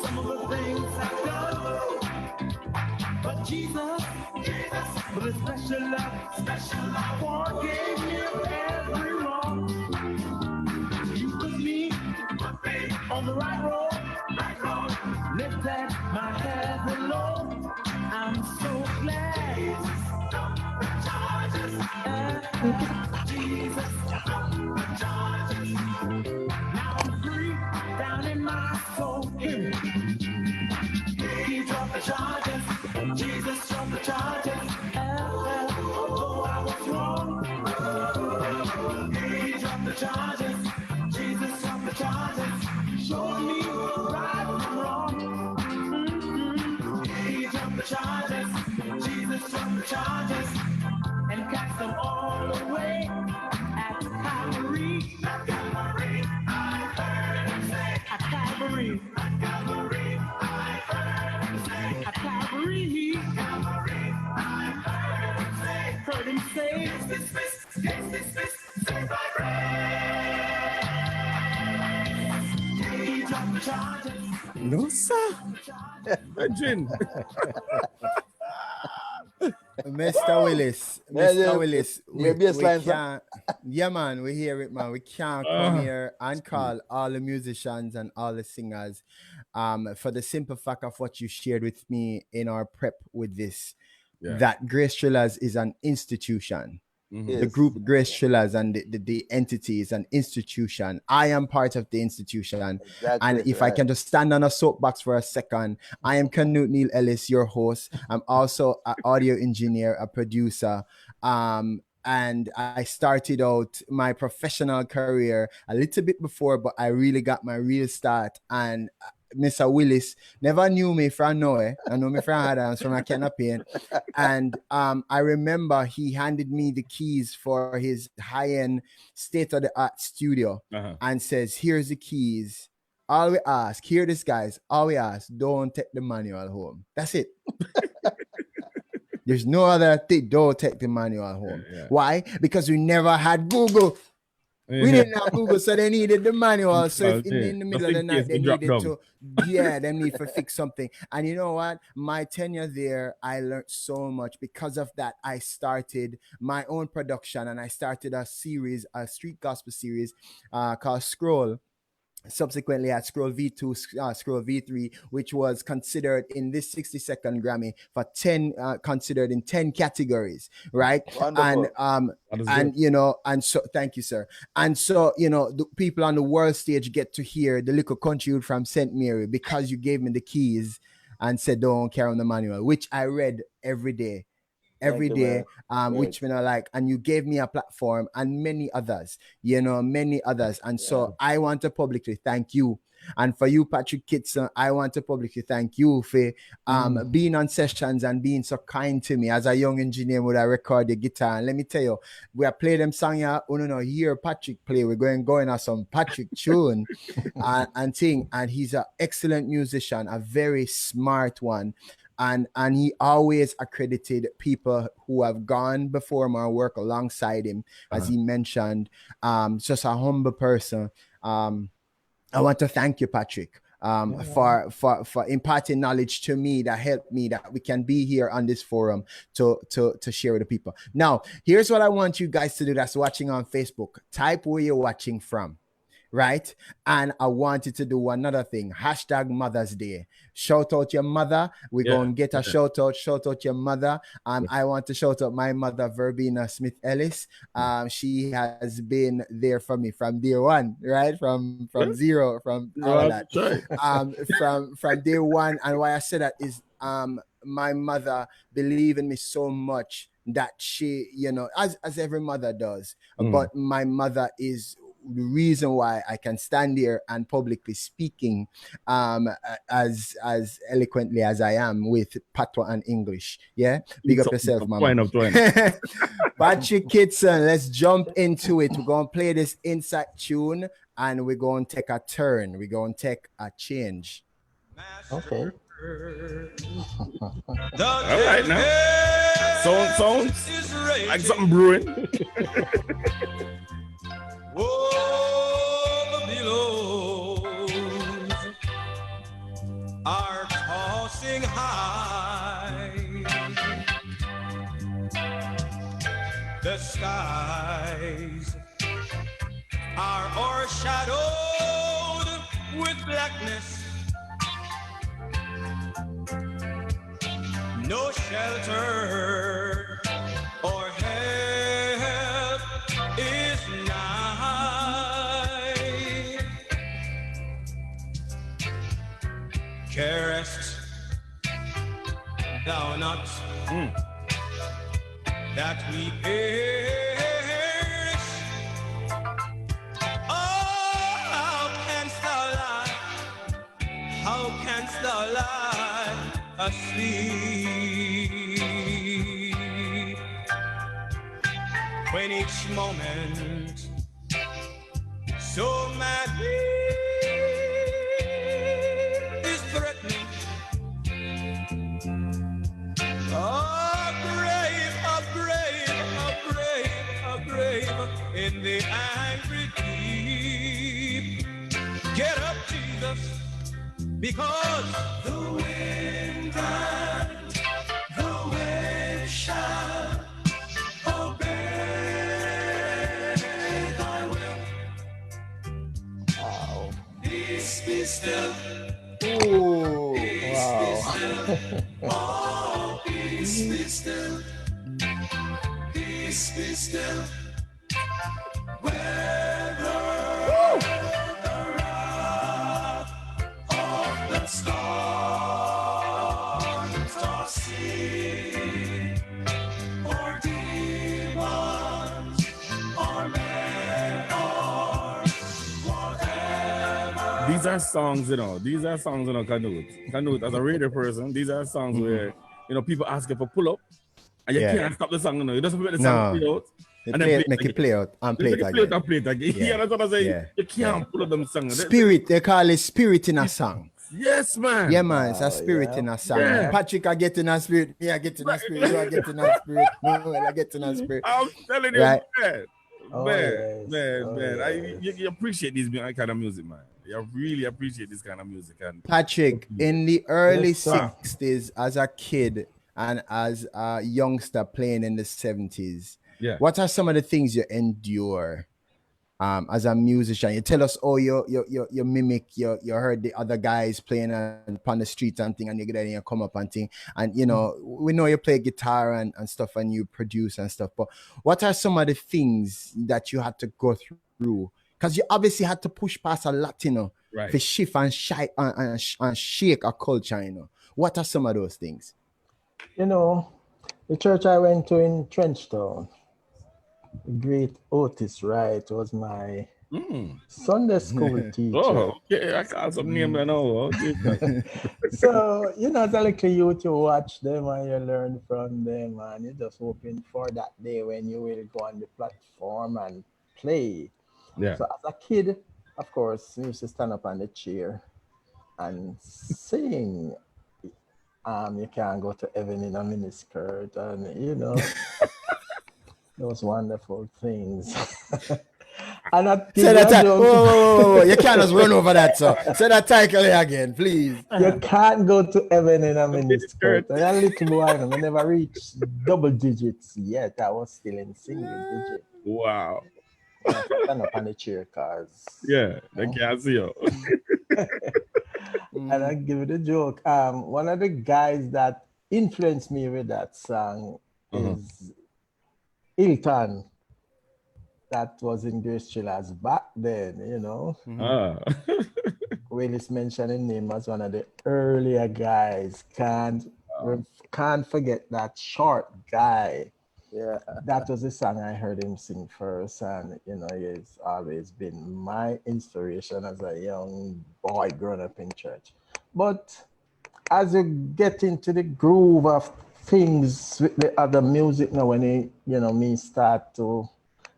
some of the things I've done. But Jesus, with his special love, forgave me every wrong. You put me on the right road, lifted my head low. I'm so glad. Jesus, now I'm free down in my soul. He dropped the charges. Jesus dropped the charges. Although I was wrong, he dropped the charges. Jesus dropped the charges. Showed me right from wrong. He dropped the charges. Jesus dropped the charges and cast them all away at Calvary. At Calvary, I heard him say. At Calvary, I heard him say. At Calvary, I heard him say. Case dismissed, saved by grace. He dropped the charges. No, sir. Virgin. Mr. Willis, Yeah, Mr. yeah, Willis, yeah, bass line, sir. can't, yeah, man, we hear it, man. We can't come here and call all the musicians and all the singers, for the simple fact of what you shared with me in our prep with this, that Grace Thrillers is an institution. Yes. The group Grace Thrillers and the entity is an institution. I am part of the institution. Exactly, And if I can just stand on a soapbox for a second, I am Canute Neil Ellis, your host. I'm also an audio engineer, a producer. And I started out my professional career a little bit before, but I really got my real start. And Mr. Willis never knew me from Noel. I know me from Adams, from a canopy. And I remember he handed me the keys for his high-end state-of-the-art studio and says, here's the keys. All we ask, hear this, guys, all we ask, don't take the manual home. That's it. There's no other thing. Don't take the manual home. Why? Because we never had Google. We didn't have Google, so they needed the manual. So if in the middle of the night they needed to, they need to fix something. And you know what? My tenure there, I learned so much. Because of that, I started my own production, and I started a series, a street gospel series called Scroll. Subsequently at Scroll V2, Scroll V3, which was considered in this 60-second Grammy for 10, considered in 10 categories, right? Wonderful. And you know, and so thank you, sir. And so, you know, the people on the world stage get to hear the little country youth from St. Mary because you gave me the keys and said don't carry on the manual, which I read every day. Which you know, like, and you gave me a platform, and many others, and so I want to publicly thank you. And for you, Patrick Kitson, I want to publicly thank you for being on sessions and being so kind to me as a young engineer. Would I record the guitar? And let me tell you, we are playing them song here. Hear Patrick play. We're going on some Patrick tune and sing. And he's an excellent musician, a very smart one. And he always accredited people who have gone before him or work alongside him, as he mentioned. Just a humble person. I want to thank you, Patrick, for imparting knowledge to me that helped me, that we can be here on this forum to share with the people. Now, here's what I want you guys to do that's watching on Facebook. Type where you're watching from. Right? And I wanted to do another thing. # Mother's Day. Shout out your mother. We're going to get a shout out your mother. I want to shout out my mother, Verbena Smith Ellis. She has been there for me from day one, right? From zero, from all that. From day one. And why I say that is my mother believed in me so much that she, as every mother does, but my mother is the reason why I can stand here and publicly speaking as eloquently as I am with patois and English. Yeah, big up yourself, mama. Patrick Kitson, let's jump into it. We're gonna play this inside tune and we're gonna take a turn. We're gonna take a change. Okay. All right now. Sounds like something brewing. Oh, the billows are tossing high. The skies are o'ershadowed with blackness. No shelter or help is nigh. Carest thou not that we perish? Oh, how canst thou lie? How canst thou lie asleep? When each moment so madly is threatening, a grave in the angry deep. Get up, Jesus, because the wind and the wave shall obey thy will. Wow. Peace be still. Ooh, Peace be still. Oh, peace be still. Peace be still. Whether the wrath of the storm-tossed sea, or demons, or men, or whatever. These are songs, Canute, as a radio person, these are songs where, people ask you for pull up, and you can't stop the song, You just put the song play out. And then make it play out and play it again. Play it again. Yeah, that's what I say. You can't pull up them songs. Spirit, they call it spirit in a song. Yes, man. Yeah, man, it's a spirit in a song. Yeah. Patrick, I get in a spirit. Me, I get in a spirit. You, I get in a spirit. Noel, I get in a spirit. I'm telling you, Right. man. Yes. Man. You appreciate this kind of music, man. You really appreciate this kind of music. And Patrick, in the early Yes, sir. 60s, as a kid and as a youngster playing in the 70s, what are some of the things you endure as a musician? You tell us, you mimic, you heard the other guys playing upon the street and thing, and you get there and you come up and thing. And, we know you play guitar and stuff and you produce and stuff, but what are some of the things that you had to go through? Because you obviously had to push past a lot, right, to shift and shake a culture, What are some of those things? The church I went to in Trenchtown, the great Otis Wright was my Sunday school teacher. Oh, okay. I got some name I know. Okay. So, as a little youth, you watch them and you learn from them, and you're just hoping for that day when you will go on the platform and play. Yeah. So as a kid, of course, you used to stand up on the chair and sing. You can't go to heaven in a miniskirt, and those wonderful things. And say that title. Whoa. You can't just run over that, sir. Say that title again, please. You can't go to heaven in a miniskirt. And a little boy, I never reached double digits yet. I was still in single digit. Wow. I stand up on the chair, cause they can't see you. And I give it a joke. One of the guys that influenced me with that song is Hilton. That was in Grace Chillers back then, Willis mentioned his name as one of the earlier guys. Can't We can't forget that short guy. Yeah. That was the song I heard him sing first, and he's always been my inspiration as a young boy growing up in church. But as you get into the groove of things with the other music now, when me start to,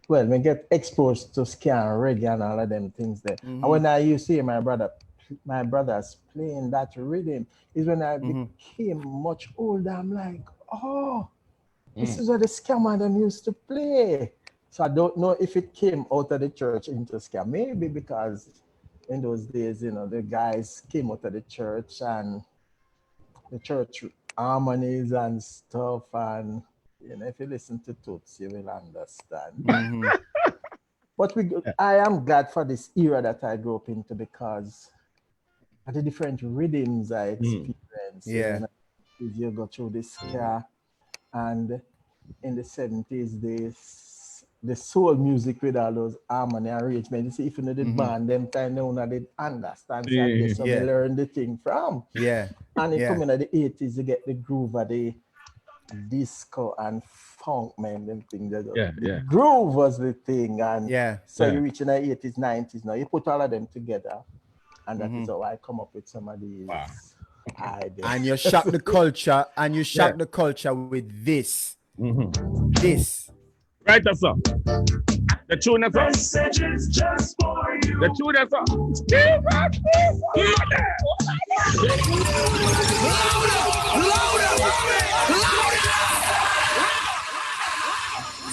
well, me get exposed to ska and reggae and all of them things there. And when I used to hear my brothers playing that rhythm, is when I became much older. I'm like, oh, this is what the ska man them used to play. So I don't know if it came out of the church into ska. Maybe because in those days, the guys came out of the church and the church harmonies and stuff, and if you listen to Toots, you will understand. But I am glad for this era that I grew up into, because of the different rhythms I experienced. Yeah. You go through the ska, and in the 70s, the soul music with all those harmony arrangement. You see, if you know the band, them time they did understand, so they learn the thing from. Yeah. And it come in the 80s, you get the groove of the disco and funk, man, them things. The groove was the thing. And you reach in the 80s, 90s now, you put all of them together, and that is how I come up with some of these ideas. And you shock the culture, the culture with this. This. Right, that's up. The tune that's up. Messages just for you. The tune that's up.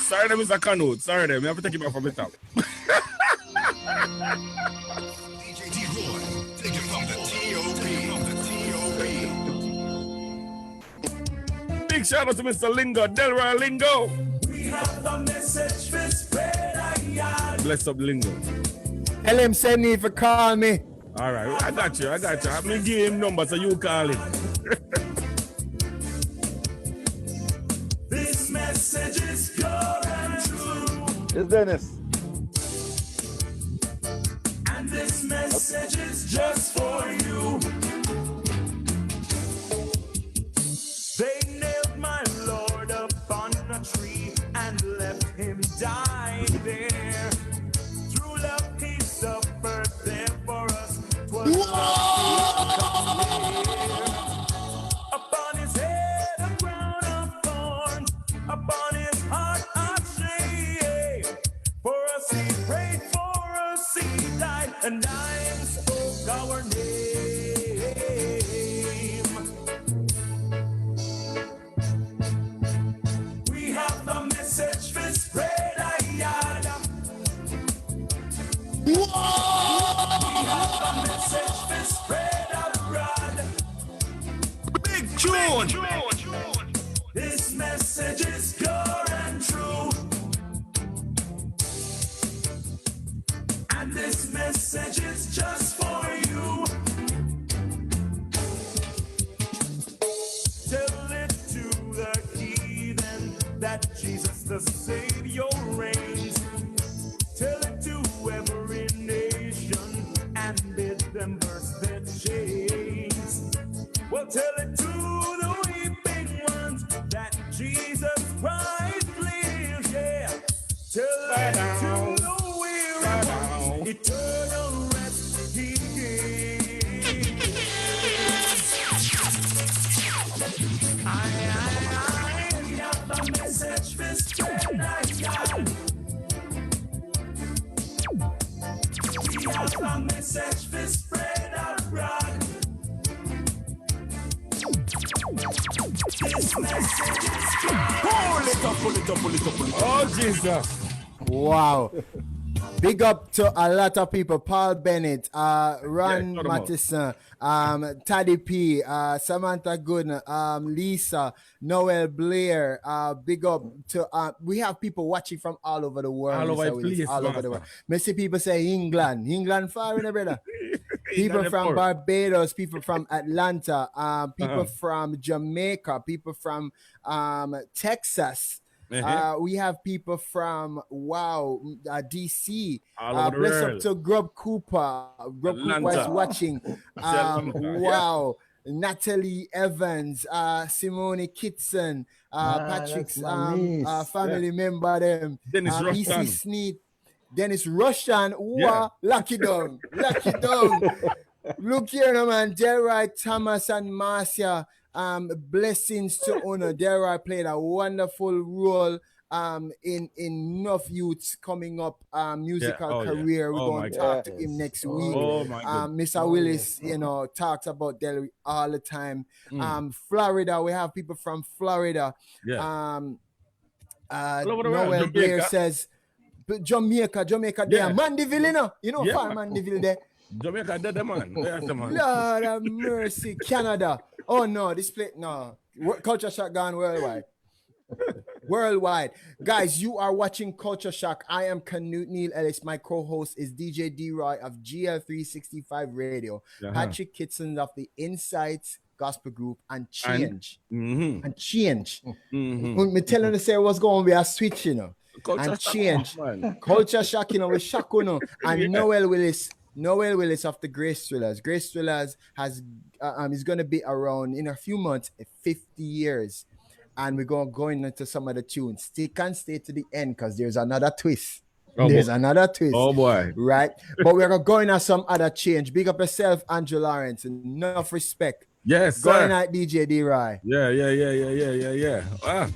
Sorry, them is a Canute. Sorry, them. You have to take it back from the top. DJ D-Roy, take it from the T.O.P. Big shout out to Mr. Lingo, Delroy Lingo. We have the message for spread. Bless up Lingo. Tell him send me if you call me. All right, I got you. I'm going to give him number so you call him. This message is pure and true. It's Dennis. And this message is just for you. They nailed my Lord upon a tree and left him die there. Through love he suffered there for us. 'Twas upon his head a crown of thorns, upon his heart a shame. For us he prayed, for us he died, and I spoke our name. We have the message for spread. We have the message for spread abroad. Big tune. This message is pure and true. And this message is just for you. Tell it to the heathen that Jesus the Savior reigns. Tell it to every nation and bid them burst their chains. Well, tell it to the weeping ones that Jesus Christ lives, yeah. Tell it to the weary ones, eternal rest he gives. I have the message for spread. We have the message for spread abroad. This message is Pull it up. Oh, Jesus. Wow. Big up to a lot of people. Paul Bennett, Ron Mattison, Taddy P, Samantha Gooden, Lisa, Noel Blair. Big up to we have people watching from all over the world. All over the world. I see people say England far in brother. People from Barbados, people from Atlanta, people from Jamaica, people from Texas. We have people from DC. Bless up to Grub Cooper. Grub Cooper is watching. Wow. Natalie Evans, Simone Kitson, Patrick's that's my niece. family member, them, Dennis EC Rushton. Sneed, Dennis Rushton, Yeah. lucky down. Look here, no, man. Delroy Thomas and Marcia, blessings to honor. Delroy played a wonderful role in enough youths coming up musical Oh, yeah. career. We're Oh, going my to talk to goodness. him next week. Oh my goodness. Mr. Willis, talks about Delroy all the time. Florida, we have people from Florida. Yeah. All over the world. Noel Blair Jamaica. says, Jamaica there. Yeah. Mandeville, Yeah, far man. Mandeville there. Jamaica dead, man. Yes, man. Lord have mercy, Canada. Oh no, this place, no. Culture Shock gone worldwide. Worldwide. Guys, you are watching Culture Shock. I am Canute Neil Ellis. My co-host is DJ D-Roy of GL365 Radio. Patrick Kitson of the Insights Gospel Group and Change. And Change. Me telling you say what's going to be a switch, Culture and Shock, Change. man. Culture Shock, we shock, and Noel Willis of the Grace Thrillers. Grace Thrillers is going to be around in a few months, 50 years. And we're going to go into some of the tunes. Stick and stay to the end because there's another twist. Another twist. Oh, boy. Right? But we're going to some other change. Big up yourself, Andrew Lawrence. Enough respect. Yes, Going sir. at DJ D-Roy. Yeah. Ah.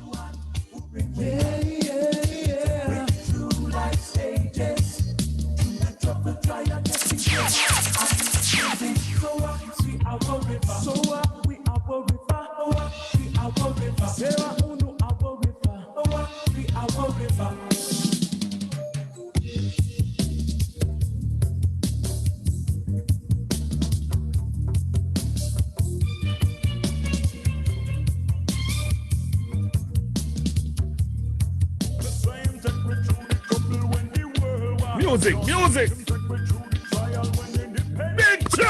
Music. Big tune.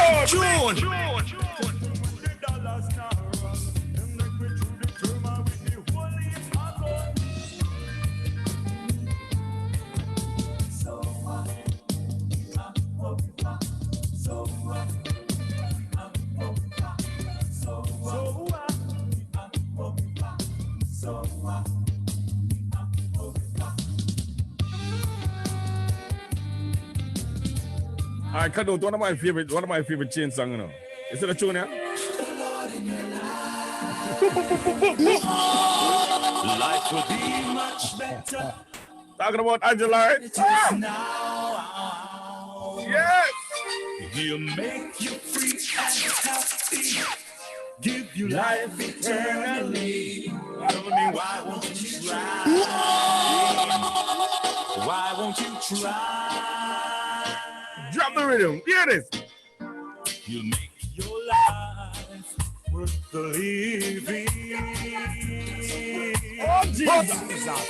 I Canute, one of my favorite chain songs, Is it a tune, yeah? Life will be much better. Talking about Angela, right? Now. Yes. He'll make you free and happy. Give you life eternally. Tell me, why won't you try? Why won't you try? Drop the rhythm. Hear this. You'll make your life worth the living. Oh, Jesus.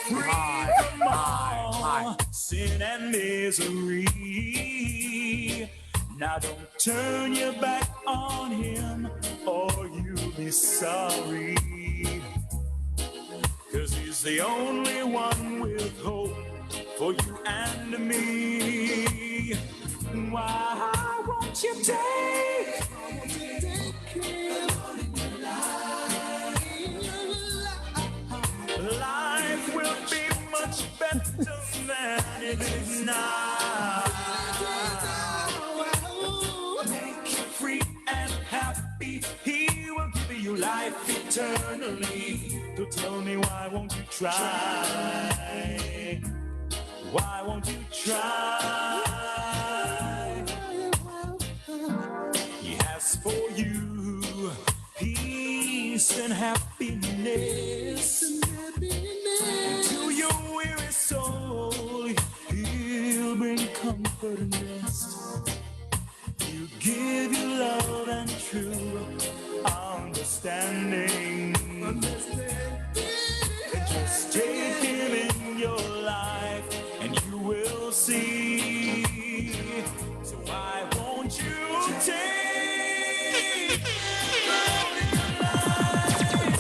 Free from all sin and misery. Now don't turn your back on him or you'll be sorry. 'Cause he's the only one with hope for you and me. Why won't you take him? Life will be much better than it is now. Make you free and happy. He will give you life eternally. So tell me, why won't you try? Why won't you try? He has for you peace and happiness. To your weary soul, he'll bring comfort and rest. He'll give you love and true understanding. Just take him in your life and you will see. So why won't you take God in your life?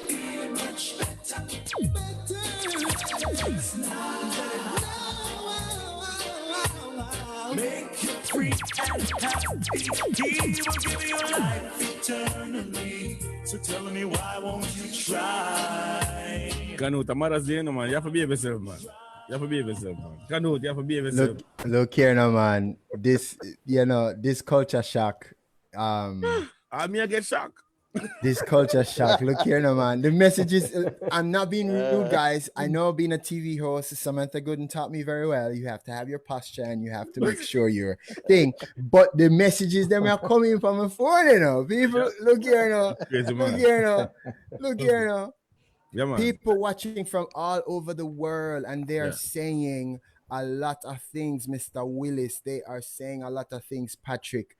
Be much better. Make you free and happy. He eternally. So tell me why won't you try? Canute, the Mother's Day, no, man. You have to behave yourself, man. You have to behave yourself, man. Canute, you have to behave yourself. Look here now, man. This, this culture shock. I get shocked. This culture shock. Look here now, man. The messages, I'm not being rude, guys. I know being a TV host, Samantha Gooden taught me very well. You have to have your posture and you have to make sure you're thing. But the messages, them are coming from a phone, you know. People, look here now. Look here now. Look here now. Yeah, man. People watching from all over the world and they are saying a lot of things, Mr. Willis. They are saying a lot of things, Patrick.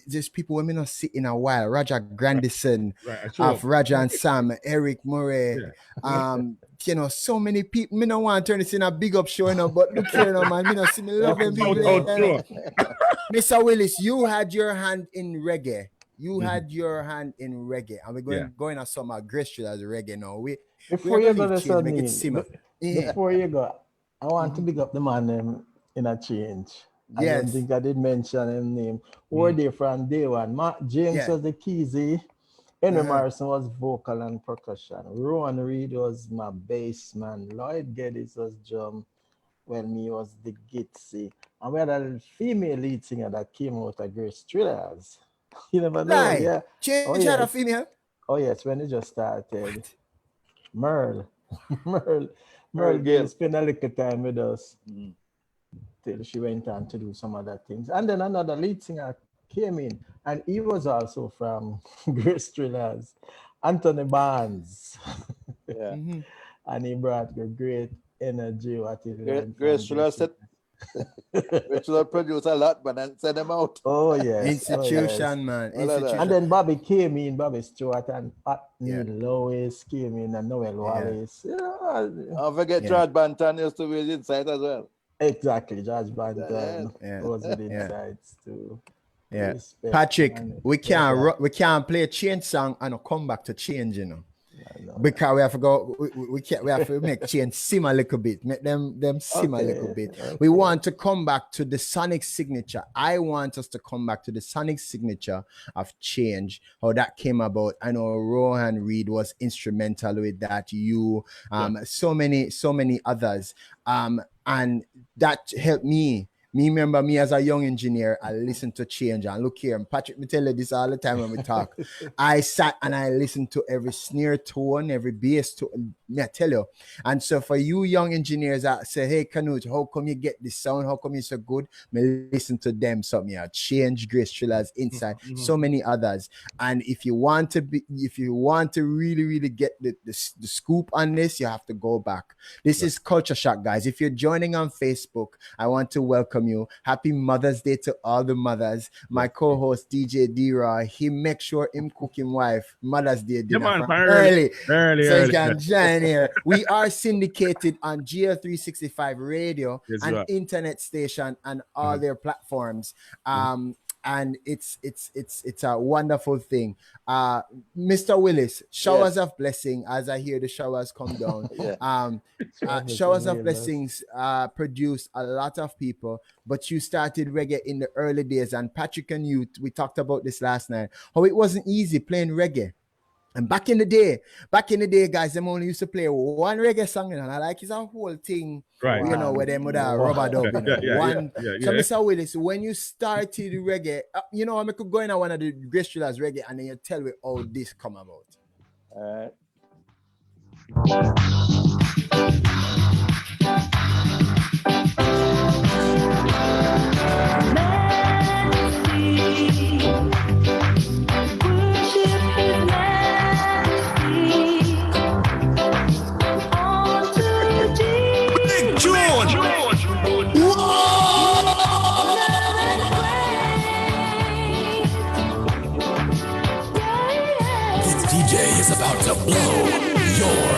There's people women not see in a while. Roger Grandison, of Roger and Sam, Eric Murray. So many people. Me don't want to turn this in a big up show, but look here now, man. Me not see me love them people. Mr. Willis, you had your hand in reggae. Had your hand in reggae, and we're going on some aggressive as reggae now. Before you go, I want to big up the man in a change. I don't think I did mention his name. Or they from day one. James was the keysy. Henry Morrison was vocal and percussion. Rowan Reed was my bass man. Lloyd Geddes was drum. When me was the gitsy. And we had a female lead singer that came out of Grace Thrillers. You never know. Yeah. Change had a female? Oh yes, when it just started. Merle Gale spent a little time with us. Till she went on to do some other things. And then another lead singer came in, and he was also from Grace Thrillers, Anthony Barnes. And he brought a great energy. What he Grace Thrillers said, which will produce a lot, but then send them out. Oh, yes. Institution, man. Institution. And then Bobby came in, Bobby Stewart and Neil Lois came in, and Noel Willis. Don't forget George Banton used to be inside as well. Exactly, George Banton was with insights too. Yeah, Patrick, we can't play a change song and come back to change, because we have to go. We have to make change sim a little bit, make them sim a little bit. Okay. We want to come back to the sonic signature. I want us to come back to the sonic signature of change. How that came about. I know Rowan Reed was instrumental with that. So many others. And that helped me. Remember me as a young engineer, I listened to change. And look here, and Patrick, me tell you this all the time when we talk. I sat and I listened to every snare tone, every bass tone. I tell you. And so for you young engineers that say, hey, Canute, how come you get this sound? How come you're so good? Me listen to them. Something Change, Grace Thrillers, Inside, so many others. And if you want to really, really get the scoop on this, you have to go back. This is Culture Shock, guys. If you're joining on Facebook, I want to welcome you. Happy Mother's Day to all the mothers. My co-host DJ D-Roy, he makes sure him cook him wife Mother's Day dinner early. So you can join here. We are syndicated on GL365 radio and internet station and all their platforms. And it's a wonderful thing. Mr. Willis, showers of blessing as I hear the showers come down. Showers of blessings produce a lot of people, but you started reggae in the early days, and Patrick and you, we talked about this last night, how it wasn't easy playing reggae. And back in the day, guys, them only used to play one reggae song, and I like it's a whole thing, where them would have rubber dub. So, Mr. Willis, when you started reggae, I could go in on one of the Grace Thrillers reggae, and then you tell me how this come about. All is about to blow your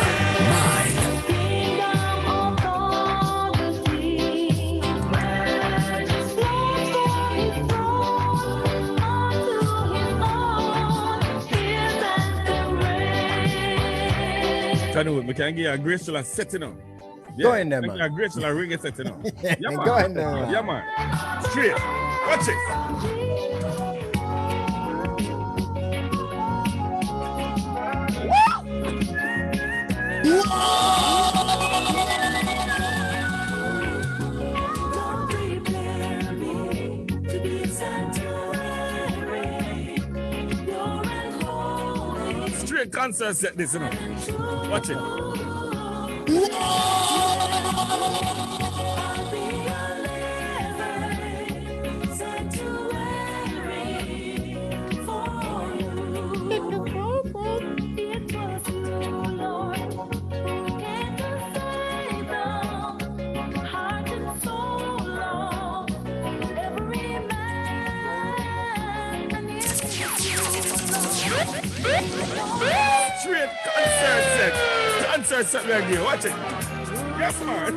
mind. Canute, we can get a Grace Thriller setting up. Go in there, man. A Grace Thriller reggae setting up. Go in there, man. Yeah, man. Straight. Watch it. Straight concert set this, you know. Watch it. Straight concert set. Concert set right here. Watch it. Yes, man.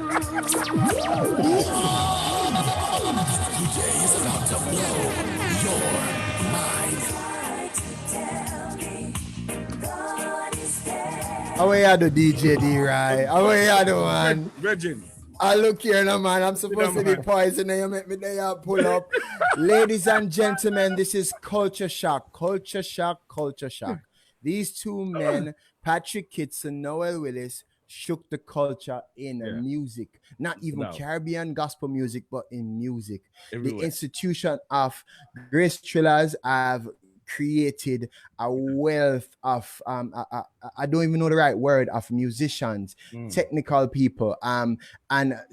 How are you do DJ D-Rai? How are you do, man? Reggie. I look here now, man. I'm supposed to be poison and you make me there pull up. Ladies and gentlemen, this is Culture Shock. Culture Shock, Culture Shock. These two men, Patrick Kitson, Noel Willis, shook the culture in music. Not even Caribbean gospel music, but in music. Everywhere. The institution of Grace Trillers have created a wealth of I don't even know the right word, of musicians, technical people, and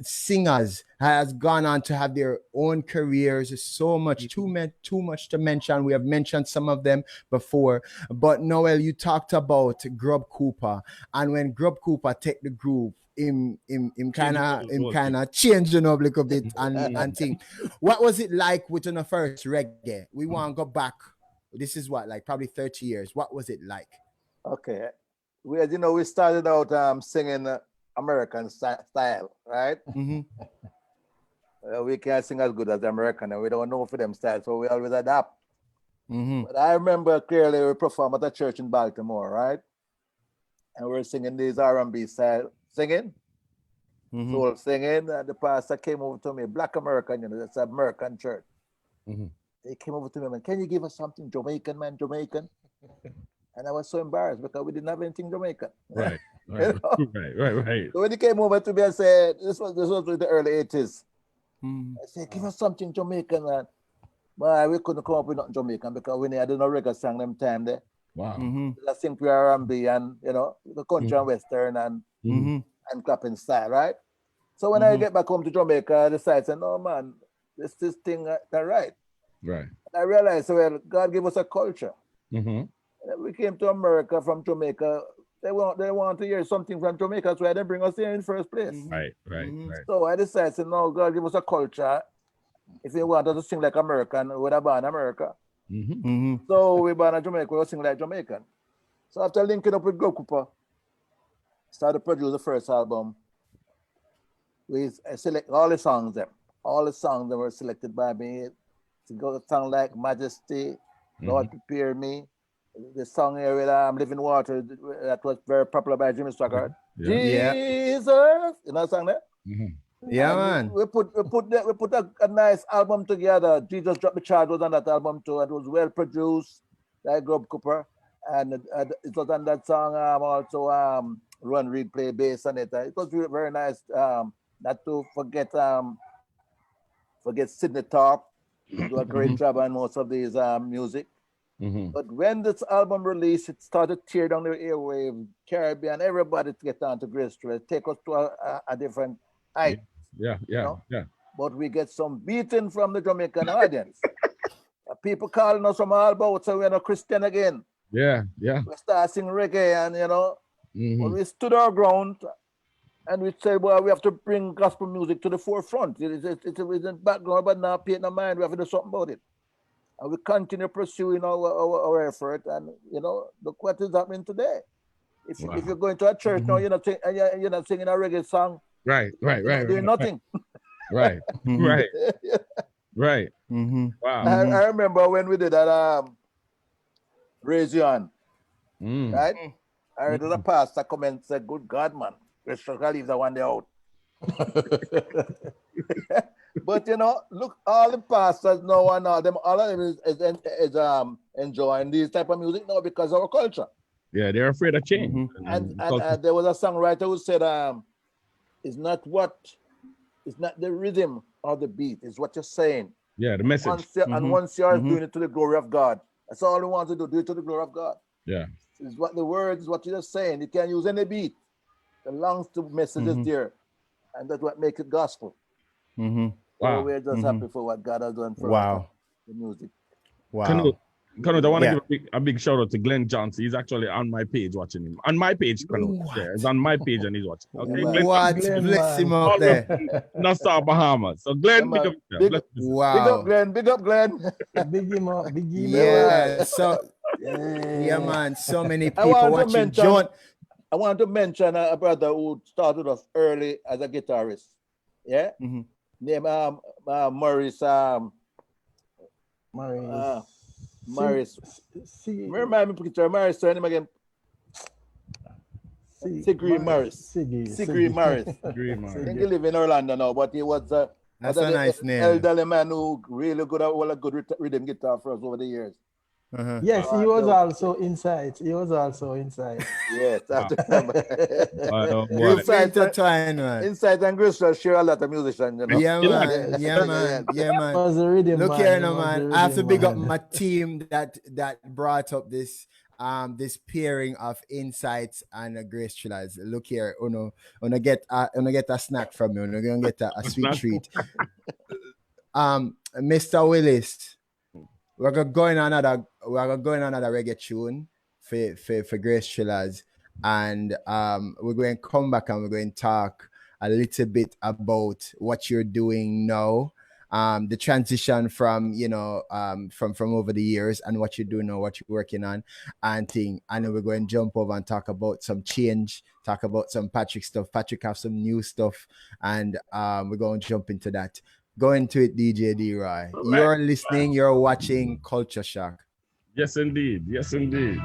singers has gone on to have their own careers. So much, too much to mention. We have mentioned some of them before, but Noel, you talked about Grub Cooper, and when Grub Cooper take the groove, him kind of changing up a little bit and thing. What was it like within the first reggae? We want to go back. This is what, like probably 30 years. What was it like? Okay. We started out singing American style, right? Mm-hmm. We can't sing as good as the American, and we don't know for them styles, so we always adapt. Mm-hmm. But I remember clearly we performed at a church in Baltimore, right? And we were singing these R&B style singing, soul singing, and the pastor came over to me, Black American, it's an American church. Mm-hmm. They came over to me, man, can you give us something Jamaican, man, Jamaican? And I was so embarrassed because we didn't have anything Jamaican. Right. Right. So when he came over to me and said, this was in the early 80s. I said, give us something Jamaican, man. But we couldn't come up with nothing Jamaican because we had no reggae song them time there. Wow. I sing pure R&B and, the country and western and clapping style, right? So when I get back home to Jamaica, I decided, no, man, this thing, that's right. Right. I realized, well, God gave us a culture. Mm-hmm. We came to America from Jamaica. They want to hear something from Jamaica. That's why they bring us here in the first place. Right. So I decided, no, God give us a culture. If you want us to sing like American, we would have born America. So we born in Jamaica, we will sing like Jamaican. So after linking up with Grub Cooper, started to produce the first album. We select all the songs. All the songs that were selected by me. To go a song like Majesty, Lord Prepare Me. The song here with Living Water, that was very popular by Jimmy Swaggart. Jesus, you know the song there? Yeah, man. We put a nice album together. Jesus Dropped the Charge was on that album too. It was well produced by Grub Cooper, and it was on that song also Ron Reed played bass on it. It was really very nice. Not to forget Sidney Tharpe. Do a great job on most of these music. But when this album released, it started to tear down the airwave, Caribbean, everybody to get on to Grace Trillers, take us to a different height. Yeah. But we get some beating from the Jamaican audience. People calling us from all about, so we're not Christian again. Yeah. We start singing reggae, and when we stood our ground, and we say, well, we have to bring gospel music to the forefront. It's in the background, but now pay no mind. We have to do something about it. And we continue pursuing our effort. And, look what is happening today. If you're going to a church now, you're not singing a reggae song. Right. Doing nothing. Right. Wow. I remember when we did that Raise You On, right? I heard the pastor come and say, good God, man. Let's leave that one day out. But look, all the pastors now and all of them is enjoying this type of music now because of our culture. Yeah, they're afraid of change. And there was a songwriter who said, it's not the rhythm or the beat, it's what you're saying. Yeah, the message. And once you're doing it to the glory of God, that's all we want to do it to the glory of God. Yeah. It's what the words, what you're just saying. You can use any beat. The longs to messages there. And that's what makes it gospel. So Wow. we're just happy for what God has done for us, the music. Canute, I want to give a big shout out to Glenn Johnson. He's actually on my page watching him. On my page, Canute. Yeah, it's on my page and he's watching. Okay, Glenn, What? Bless him up there. Nassau, Bahamas. So Glenn, big up. Big up Glenn. Big up Glenn. Big him up. Yeah. So yeah, man. So many people watching. I want to mention a brother who started us early as a guitarist. Yeah. Name Maurice. Maurice. Remind me, picture Maurice. Turn him again. Sigrid Maurice. Sigrid Maurice. I think he live in Orlando now, but he was that's a nice name. Elderly man who really good at a good rhythm guitar for us over the years. Yes, he was also inside. Yes, Inside and Crystal share a lot of musicians. You know? Yeah, man. Look here, man. I have to big up my team that brought up this this pairing of insights and Grace Chillers. Look here, uno get a snack from you. Uno gonna get a sweet treat. Mr. Willis. We're going another reggae tune for Grace Chillers, and we're going to come back and we're going to talk a little bit about what you're doing now, the transition from from over the years and what you're doing now, what you're working on, and then we're going to jump over and talk about some change, talk about some Patrick stuff. Patrick have some new stuff, and we're going to jump into that. Go into it, DJ D-Roy. You're listening, you're watching Culture Shock. Yes, indeed. Yes, indeed.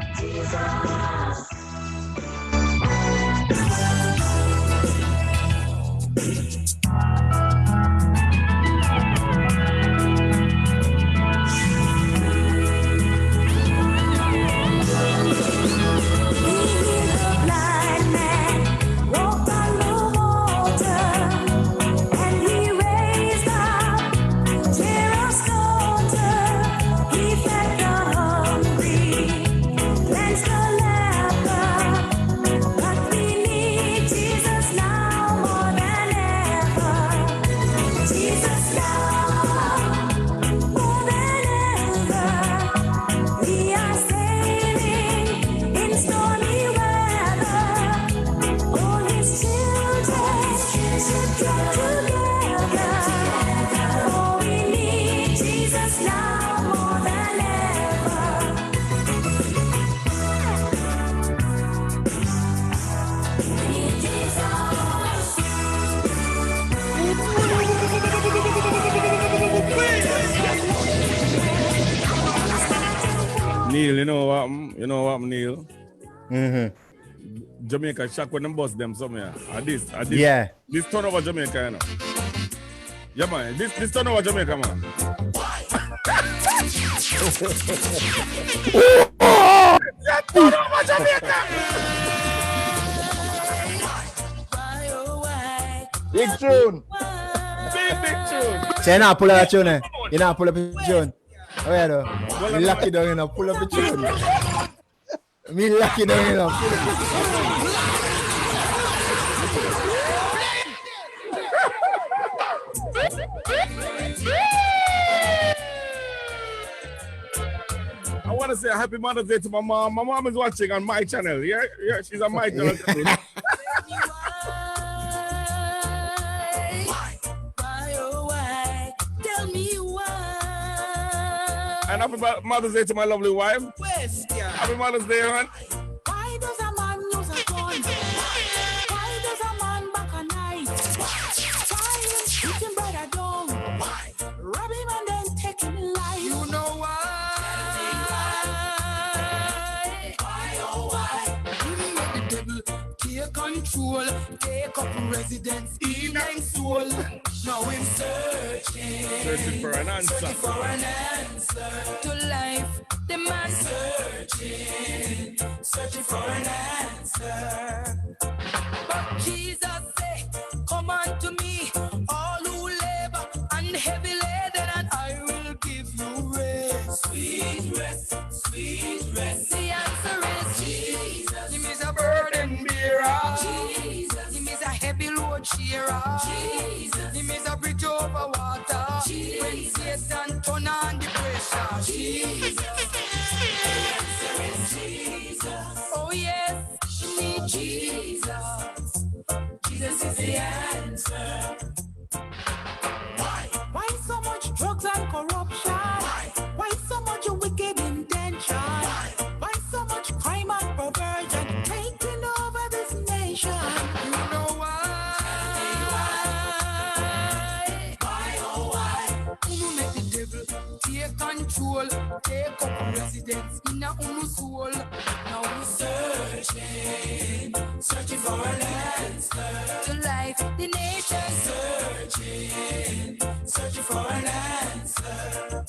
Neil, you know what, Neil? Jamaica shock when them bust them somewhere. This turnover Jamaica, you know. Yeah, man. This turnover Jamaica, man. Turnover Jamaica. Big tune. Big tune. So you not pull up a tune, You not pull up a tune. Oh yeah, though. Me lucky down, you know, pull up a tune. Me lucky down, you know, pull up a tune. I want to say a happy Mother's Day to my mom. My mom is watching on my channel. Yeah, she's on my channel. And happy Mother's Day to my lovely wife. Happy Mother's Day, hon. Why does a man use a gun? Why does a man back a knife? Why hit him brother down? Rob him and then take him life. You know why? Why, oh why? Let the devil take control, take up residence in my soul. Now I'm searching for an answer. To life, the man searching for an answer. But Jesus said, come unto me, all who labor and heavy laden, and I will give you rest. Sweet rest, sweet rest. The answer is cheerer. Him is a bridge over water. When Satan turn on the pressure. Oh yes, you need Jesus. Jesus is the answer. Why so much drugs and corruption? Why so much wicked intention? Why so much crime and perversion taking over this nation? You know why? Why, oh why? Who make the devil take control? Take up residence in a own soul. Now we're searching for an answer to life, the nation searching for an answer.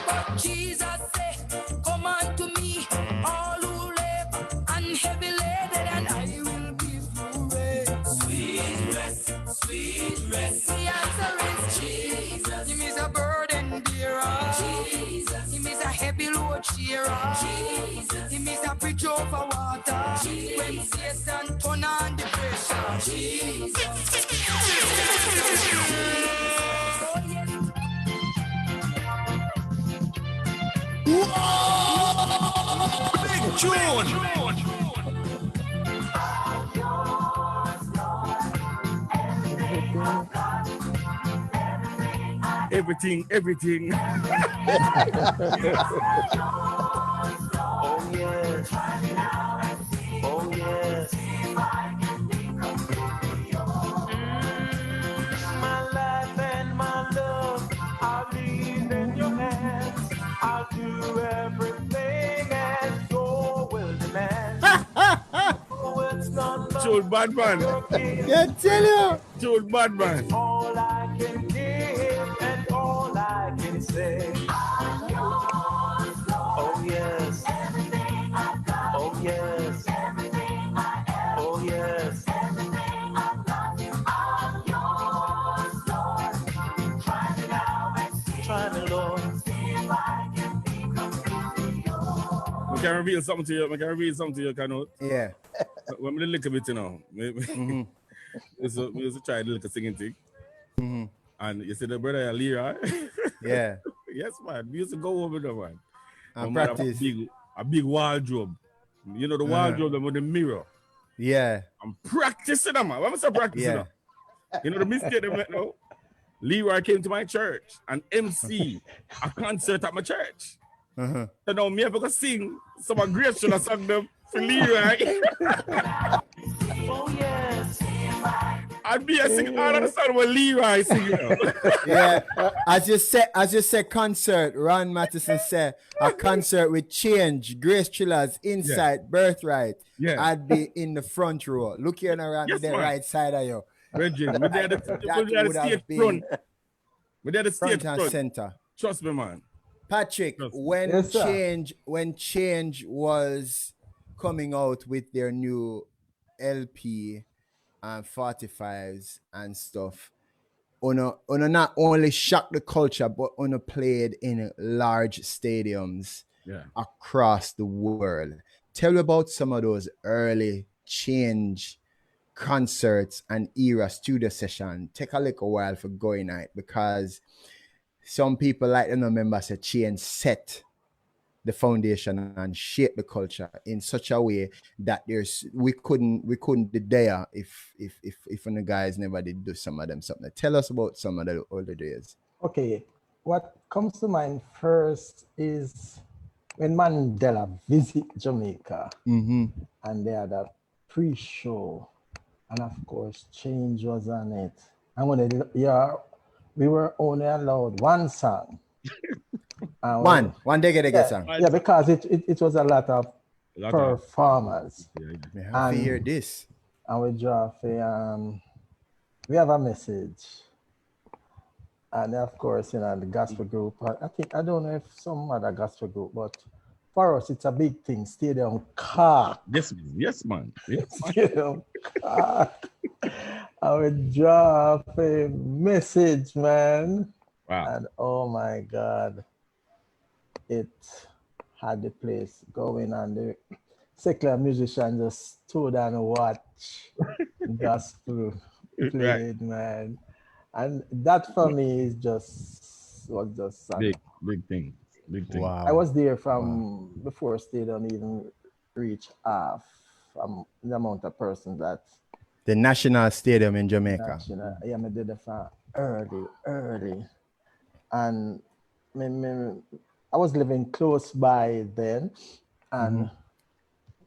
But Jesus said, come unto me, all who labor and heavy laden, and I will give you rest. Sweet rest. The answer is Jesus. Him is a burden bearer. Jesus. Him is a heavy load sharer. Jesus. Him is a bridge over water. Jesus. When Satan turn on the pressure. Jesus. Big tune. Everything. Oh yes. Oh yes. My life and my love, I'll leave in your hands. I'll do everything as your will demands. Oh, it's not much Joel Badman. Yeah, tell you. Joel Badman. all I can give and all I can say. Oh yes. Oh yes. Oh yes. Try me, Lord. I can reveal something to you. Canute. Yeah. When we look a bit, you know. We used to try the little singing thing. And you see the brother Leroy? Yeah. Yes, man. We used to go over there, man. And Man have practice. a big wardrobe. You know the wardrobe with the mirror. Yeah. I'm practicing them, man. When I say practicing them, you know the mistake they make now? Leroy came to my church and MC a concert at my church. So now me ever go sing some of Grace should have sung them for Leroy. Oh yes. I'd be singing all of the song with Leroy singing. Yeah. As you said concert, Ron Matheson said a concert with Change, Grace Chillers, Insight, Birthright. Yeah. I'd be in the front row, looking around Yes, the man. right side of you. Reggie, we did the would have stage been front. We did the Front stage and front. center. Trust me, man. Patrick, Yes. when Yes, sir. Change was coming out with their new LP and 45s and stuff, Una not only shocked the culture, but Una played in large stadiums across the world. Tell me about some of those early Change concerts and era studio session. Take a little while for going out because some people like to remember say Change set the foundation and shape the culture in such a way that we couldn't be there if the guys never did do some of them something. Tell us about some of the older days. Okay, what comes to mind first is when Mandela visit Jamaica and they had a pre-show, and of course Change was on it. And when we were only allowed one song. One day get a song. Yeah, because it was a lot of performers. We have to hear this. And we draw we have a message. And of course, the gospel group, I don't know if some other gospel group, but for us, it's a big thing. Stadium car. Yes, man. Yes, man. Stadium car. I would draw a message, man. Wow. And oh my God, it had the place going, and the secular musicians just stood and watched gospel played, man. And that for me is was just Big thing. Big thing. Wow. I was there from before stadium even reached half the amount of persons that The National Stadium in Jamaica. national. Yeah, I did it from early. And I was living close by then, and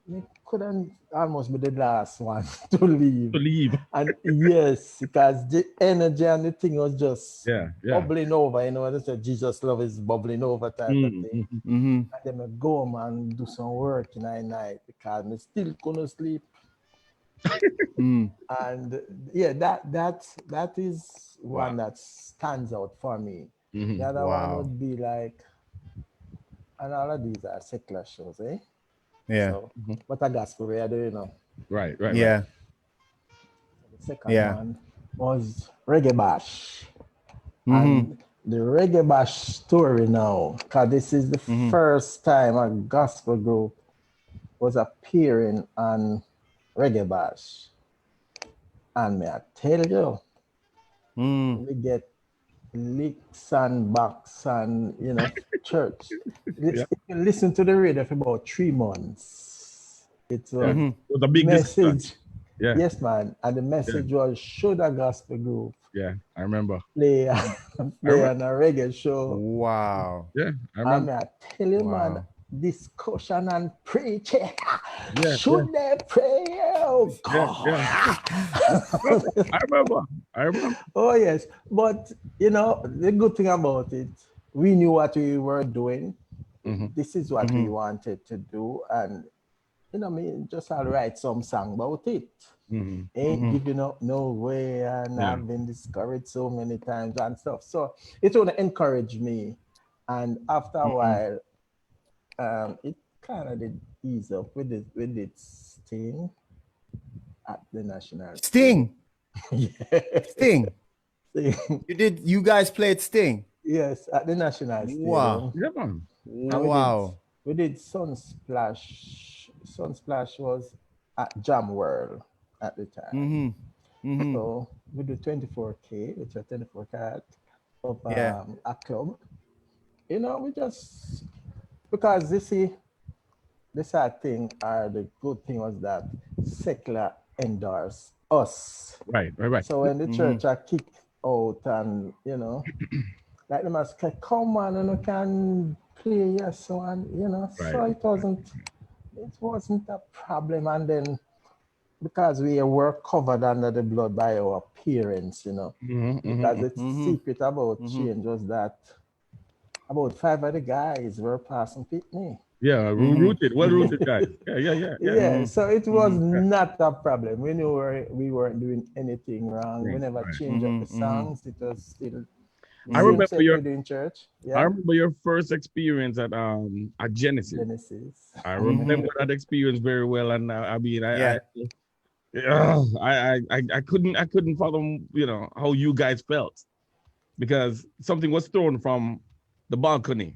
we couldn't almost be the last one to leave. To leave. And yes, because the energy and the thing was just Yeah. bubbling over, that's a Jesus love is bubbling over type of thing. Mm-hmm. And then I go home and do some work in the night because I still couldn't sleep. And yeah, that is one that stands out for me. The other one would be like, and all of these are secular shows, eh? Yeah. So, but a gospel radio, Right. Yeah. The second one was Reggae Bash. And the Reggae Bash story now, because this is the first time a gospel group was appearing on Reggae Bash. And may I tell you, we get licks and backs and, church. If you listen to the radio for about 3 months, it was It was a big message. Yeah. Yes, man. And the message was, should a gospel group Yeah, I remember. play on a reggae show? Wow. Yeah, I remember. And I tell you, man, discussion and preaching. Should they pray? Oh, God. I remember. Oh, yes. But, the good thing about it, we knew what we were doing. This is what we wanted to do. And, just I'll write some song about it. Ain't giving up no way. And I've been discouraged so many times and stuff. So it would encourage me. And after a while, it kind of did ease up with its Sting at the National. Sting. Yeah. Sting. You guys played Sting? Yes, at the National Stadium. Wow. Yeah, man. Wow. We did Sunsplash. Sunsplash was at Jam World at the time. So we do 24K, which are 24 cat of a club. We just, because the sad thing or the good thing was that secular endorsed us. Right. So when the church are kicked out and, like they must say, come on, and you can play your song, so it wasn't a problem. And then because we were covered under the blood by our parents, because the secret about change was that about 5 of the guys were passing Pitney. Yeah, well-rooted guys. Yeah. So it was not a problem. We knew we weren't doing anything wrong. We never changed up the songs. It was still. I remember in church. Yeah. I remember your first experience at Genesis. I remember that experience very well, and I couldn't follow how you guys felt, because something was thrown from the balcony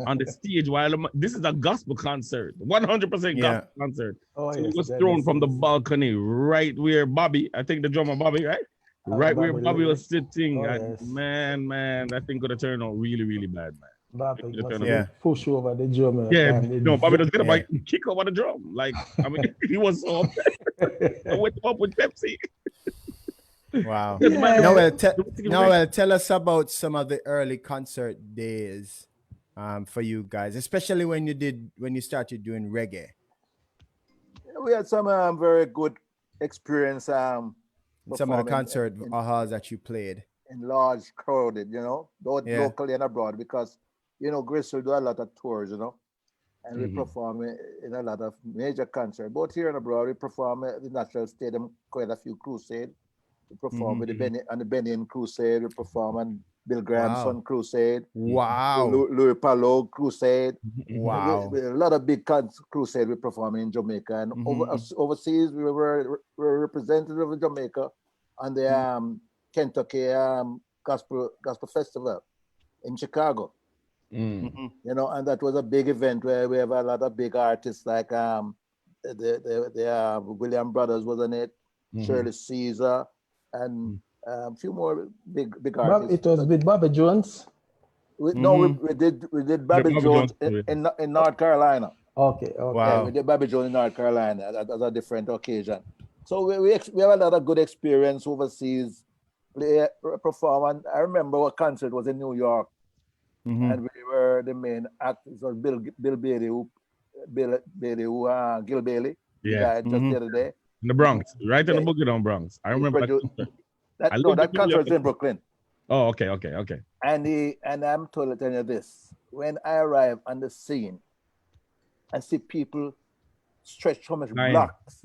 on the stage while this is a gospel concert, 100% gospel concert. Oh, so it was thrown from the balcony right where Bobby, I think the drummer Bobby, right? Right where Bobby was sitting. Man, that thing could have turned out really, really bad, man. Bobby push over the drummer. Yeah, Bobby was gonna kick over the drum. Like, he was so upset. I went up with Pepsi. Wow. Noel, tell us about some of the early concert days for you guys, especially when you started doing reggae. We had some very good experience. Some of the concert halls that you played in large crowded, both locally and abroad, because Grace will do a lot of tours, and we perform in a lot of major concerts. Both here and abroad, we perform at the National Stadium, quite a few crusades. We perform with the Benin Crusade. We perform on Bill Graham's Son Crusade. Wow. Louis Palou Crusade. Wow. A lot of big crusade we perform in Jamaica, and overseas we were representative of Jamaica on the Kentucky Gospel Festival in Chicago. And that was a big event where we have a lot of big artists like the William Brothers, wasn't it? Shirley Caesar, and a few more big Bob, artists. it was with Bobby Jones. No, we did Bobby Bobby Jones Jones, in North Carolina. Okay, okay. Wow. Yeah, we did Bobby Jones in North Carolina at a different occasion. So we have a lot of good experience overseas, perform. And I remember a concert was in New York, and we were the main act. It was Gil Bailey, he Yeah. died just the other day. In the Bronx, right in the Yeah. Boogie Down Bronx. I remember that concert. I No, lived that in New concert York. was in Brooklyn. Oh, okay. And I'm telling you this: when I arrive on the scene and see people stretch so much blocks,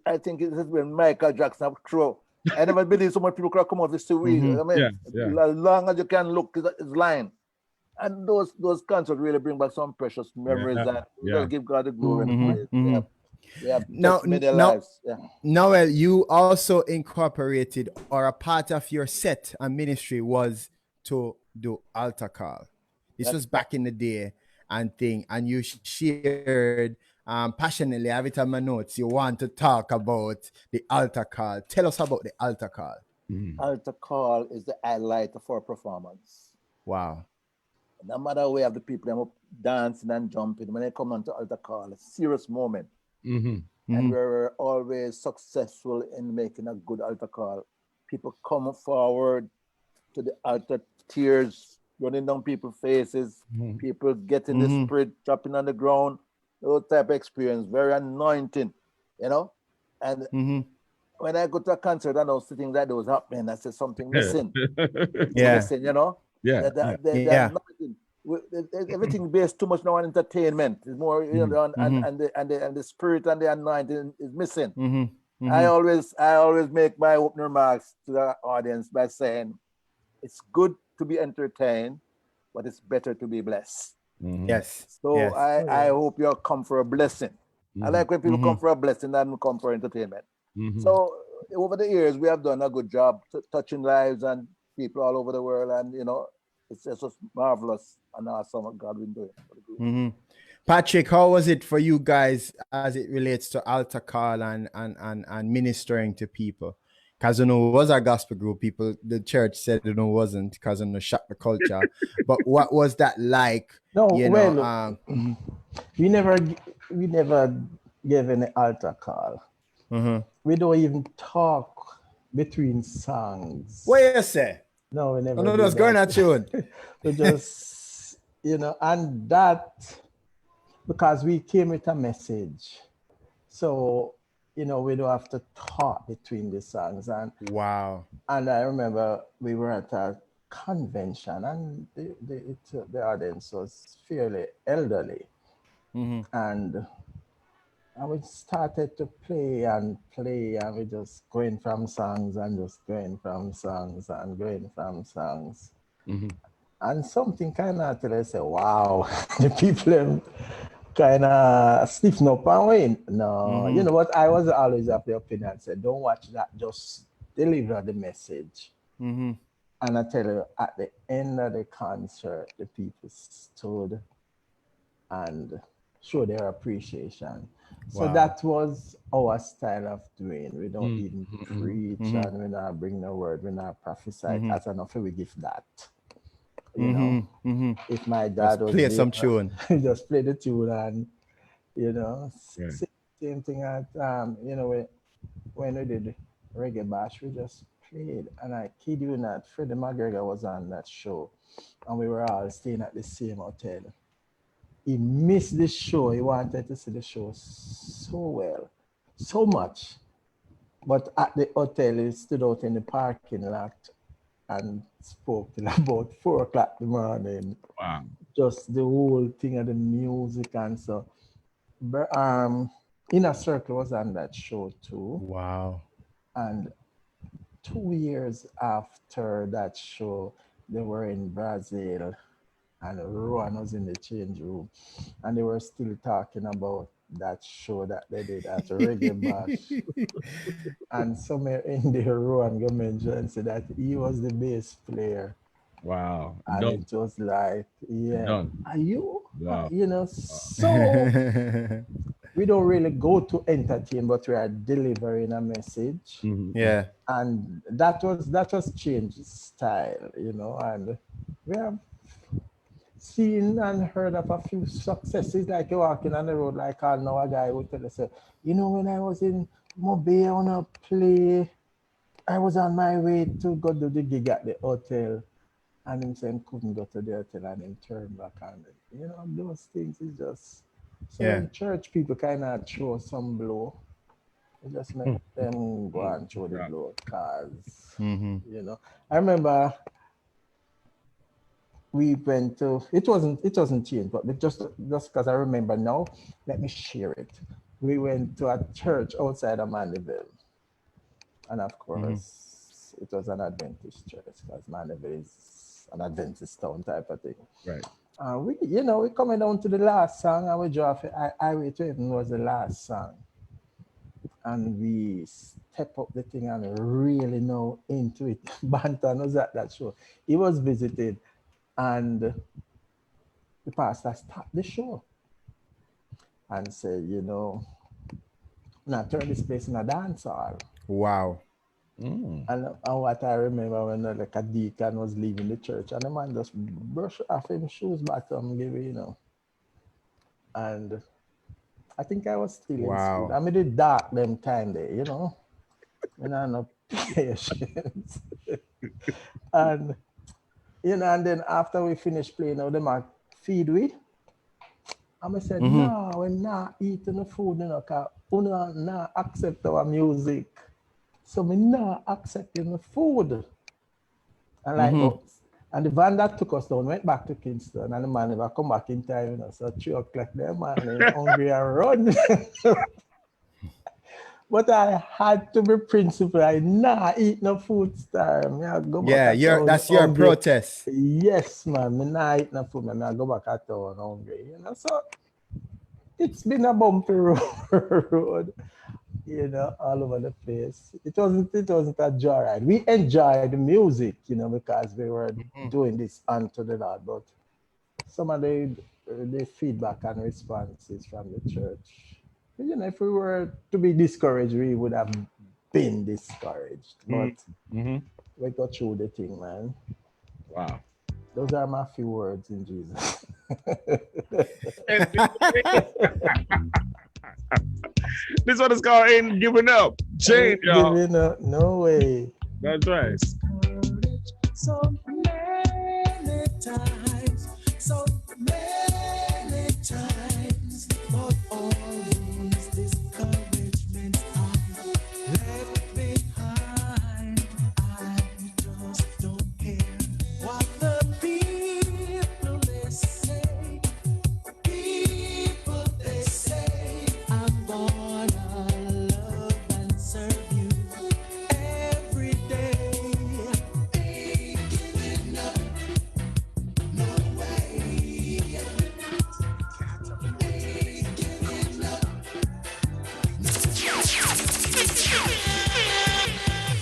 I think it is when Michael Jackson throw. I never believe so many people could come out this week. I mean, as long as you can look, it's line. And those concerts really bring back some precious memories that will give God the glory and praise. We have touched many lives. Yeah. Noel, you also incorporated, or a part of your set and ministry was to do altar call. This was back in the day and thing, and you shared passionately every time I notes you want to talk about the altar call. Tell us about the altar call. Altar call is the highlight of our performance. Wow. No matter where the people them up dancing and jumping, when they come on to altar call, a serious moment. And we're always successful in making a good altar call. People come forward to the altar, tears running down people's faces, people getting the spirit dropping on the ground, those type of experience, very anointing, you know. And when I go to a concert and those things like those happening, I say something missing. Missing, you know. Nothing. Everything based too much now on entertainment. It's more, you know, and the spirit and the anointing is missing. I always make my opening remarks to the audience by saying, it's good to be entertained, but it's better to be blessed. Yes. So I hope you'll come for a blessing. I like when people come for a blessing and come for entertainment. So over the years, we have done a good job touching lives and people all over the world, and you know, it's just marvelous and awesome what God been doing. Patrick, how was it for you guys as it relates to altar call and ministering to people? Because it was a gospel group. People, the church said it wasn't because it shocked the culture. But what was that like? No, we never gave any altar call. We don't even talk between songs. What you say? No, we never. No, that's going at you. We just, you know, and that because we came with a message, so you know we don't have to talk between the songs. And wow. And I remember we were at a convention, and the audience was fairly elderly, and we started to play, and we just going from songs and just going from songs and going from songs. And something kind of till I say, wow, the people kind of stiffen up and win. No, you know what? I was always of the opinion, said, don't watch that, just deliver the message. And I tell you, at the end of the concert, the people stood and showed their appreciation. So that was our style of doing. We don't even preach, and we not bring the word, we not prophesy. That's enough, we give that. You know, if my dad was play some tune, just play the tune, and you know, same thing at you know, when we did Reggae Bash, we just played, and I kid you not, Freddie McGregor was on that show, and we were all staying at the same hotel. He missed the show. He wanted to see the show so well, so much. But at the hotel, he stood out in the parking lot and spoke till about 4 o'clock in the morning. Wow. Just the whole thing of the music and so. But, Inner Circle was on that show too. Wow. And 2 years after that show, they were in Brazil. And Rowan was in the change room, and they were still talking about that show that they did at Reggae Bash. And somewhere in there, Rowan got mentioned and said that he was the bass player. Wow. And it was like, yeah, are you? Wow. You know, so we don't really go to entertain, but we are delivering a message. Yeah. And that was change style, you know, and we have seen and heard of a few successes, like you're walking on the road, like I know a guy would tell us, you know, when I was in Mobile on a play, I was on my way to go do the gig at the hotel, and him saying couldn't go to the hotel, and then turn back, and you know, those things is just so Yeah. when church people kind of throw some blow, it just make them go and throw the blow, cause you know, I remember we went to, it wasn't changed, but just because I remember now, let me share it. We went to a church outside of Mandeville, and of course it was an Adventist church, because Mandeville is an Adventist town type of thing. Right. We coming down to the last song, and we drop it. Highway to Heaven was the last song, and we step up the thing and really know into it. Banton was at that show. He was visited, and the pastor stopped the show and said, you know, now turn this place in a dance hall. Wow. And what I remember when like a deacon was leaving the church, and the man just brushed off him shoes bottom, give it, you know. And I think I was still in school. I mean, the dark them time there, you know. When I no patience. And you know, and then after we finished playing, now them a feed we. And I said, no, we're not eating the food, you know, because we not accept our music. So we not accepting the food. And like, and the van that took us down went back to Kingston, and the man never come back in time, you know. So 3 o'clock, the man hungry and run. But I had to be principled. I not eat no food star. That's your protest. Yes, man. Me not eat no food. Man, I go back at town hungry. You know, so it's been a bumpy road. You know, all over the place. It wasn't a joyride. We enjoyed the music, you know, because we were doing this unto the Lord. But some of the feedback and responses from the church, you know, if we were to be discouraged, we would have been discouraged. But we got through the thing, man. Wow. Those are my few words in Jesus. This one is called Ain't Giving Up. Change, y'all. Giving up, no way. That's right. So many times, but always discouragement I left behind. I just don't care what the people they say. People they say I'm gonna love and serve you every day. Ain't giving up, no way. Ain't giving up.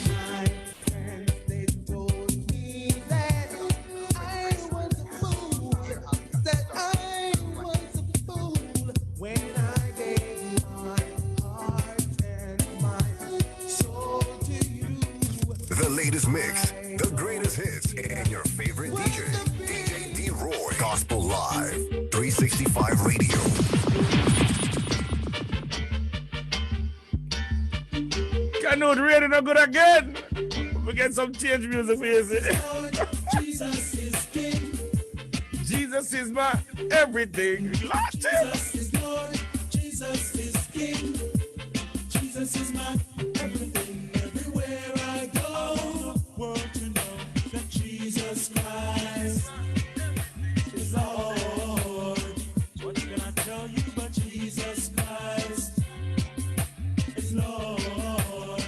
My friends, they told me that I was a fool, that I was a fool when I gave my heart and my soul to you. The latest mix, the greatest hits, and your favorite DJ, DJ D-Roy. Gospel Live, 365 Radio. Canute ready to good again. We get some change music for you. Jesus is King. Jesus is my everything. Lost him. Jesus is Lord. Jesus is King. Jesus is my everything. Everywhere I go, world to know that Jesus Christ is Lord. What can I tell you but Jesus Christ is Lord?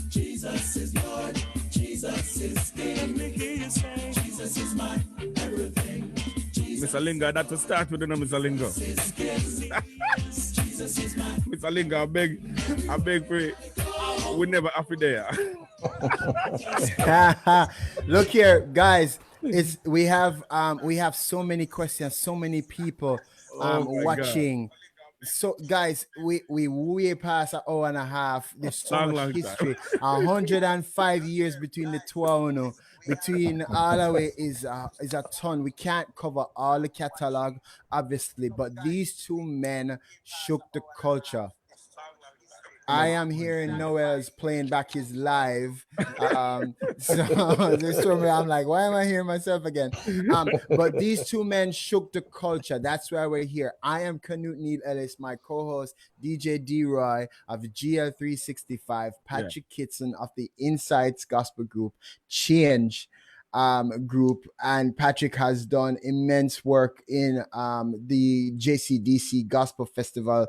Jesus is Lord. Jesus is King. Let me hear you say, Jesus is my everything. Mr. Linga, that to start with, Mr. Linga. Mr. Linga, I beg for it. We never have it there. Look here, guys. We have so many questions, so many people watching. So guys, we way past an hour and a half. There's so Long, much long time. history. 105 years between the two, you know, between all the way is a ton. We can't cover all the catalog, obviously, but these two men shook the culture. I am hearing Noel's playing back his live. So there's so many, I'm like, why am I hearing myself again? But these two men shook the culture. That's why we're here. I am Canute Neil Ellis, my co-host DJ D-Roy of GL365, Patrick Kitson of the Insights Gospel Group, Change group, and Patrick has done immense work in the JCDC Gospel Festival.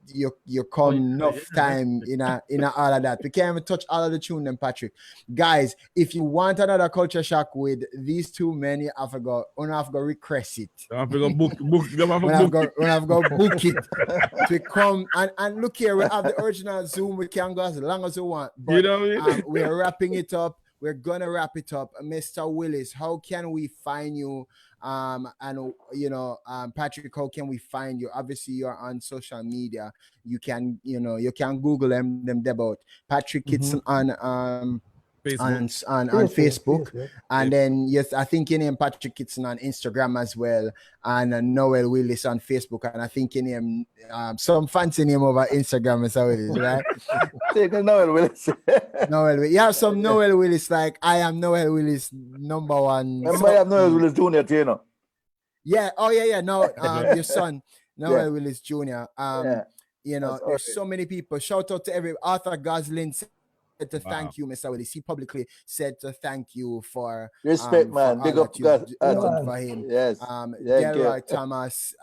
You come enough time in all of that. We can't even touch all of the tune then, Patrick. Guys, if you want another culture shock with these two men, you have to go request it. I've got book it to come and look here. We have the original Zoom. We can go as long as we want. But you know what I mean? we're wrapping it up. We're gonna wrap it up. Mr. Willis, how can we find you? And Patrick, how can we find you? Obviously, you're on social media. You can Google them about Patrick Kitson on Facebook. And then yes, I think your name Patrick Kitson on Instagram as well, and Noel Willis on Facebook, and I think your name some fancy name over Instagram as well, right? Take Noel Willis. You have some Noel Willis, like I am Noel Willis #1. Remember, I have Noel Willis Jr. too, you know. Yeah. Oh yeah. No, your son Noel Willis Jr. There's so many people. Shout out to every Arthur Goslin to thank you, Mr. Willis. He publicly said to thank you for respect, man. Big up for him. Yes. Delroy Thomas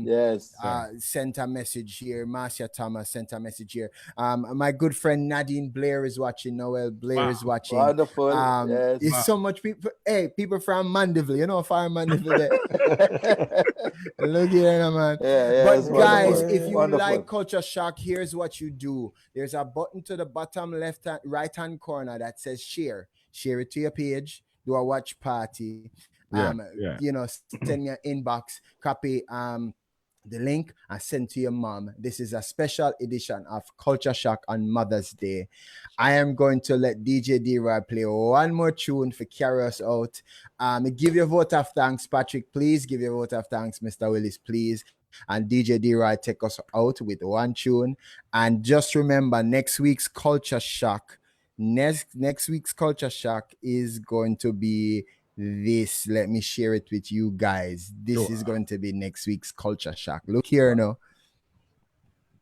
yes. Sent a message here. Marcia Thomas sent a message here. My good friend Nadine Blair is watching. Noel Blair is watching. Wonderful. It's so much people. Hey, people from Mandeville, far Mandeville there. Look here, man. But guys, if you like Culture Shock, here's what you do. There's a button to the bottom right hand corner that says share it to your page, do a watch party, send me an inbox, copy the link and send to your mom. This is a special edition of Culture Shock on Mother's Day. I am going to let DJ D-Roy play one more tune for carry us out. Give your vote of thanks, Patrick, please. Give your vote of thanks, Mr. Willis, please. And DJ D-Roy take us out with one tune. And just remember, next week's Culture Shock is going to be this. Let me share it with you guys. This is going to be next week's Culture Shock. Look here now.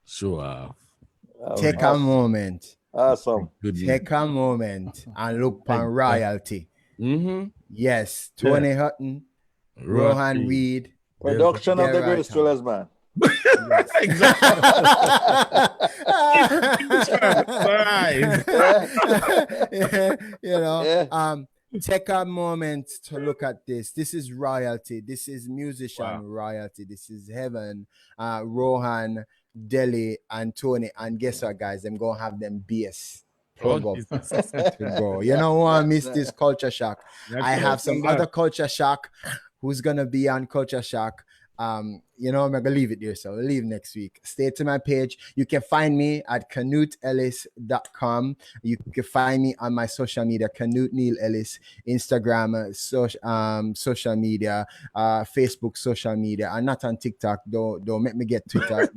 Sure. Take a moment. Awesome. Take a moment and look on royalty. Yes, Tony Hutton, Rohan Reed. Production of the great Willis, man. Take a moment to look at this. This is royalty. This is musician royalty. This is heaven. Rohan, Deli, and Tony. And guess what, guys? I'm gonna have them bass. To go. You know what? I miss this Culture Shock. I have some other Culture Shock who's gonna be on Culture Shock. I'm gonna leave it there, so we'll leave next week. Stay to my page. You can find me at canuteellis.com. You can find me on my social media, Canute Neil Ellis, Instagram, social media, Facebook, social media. I'm not on TikTok. Don't make me get Twitter.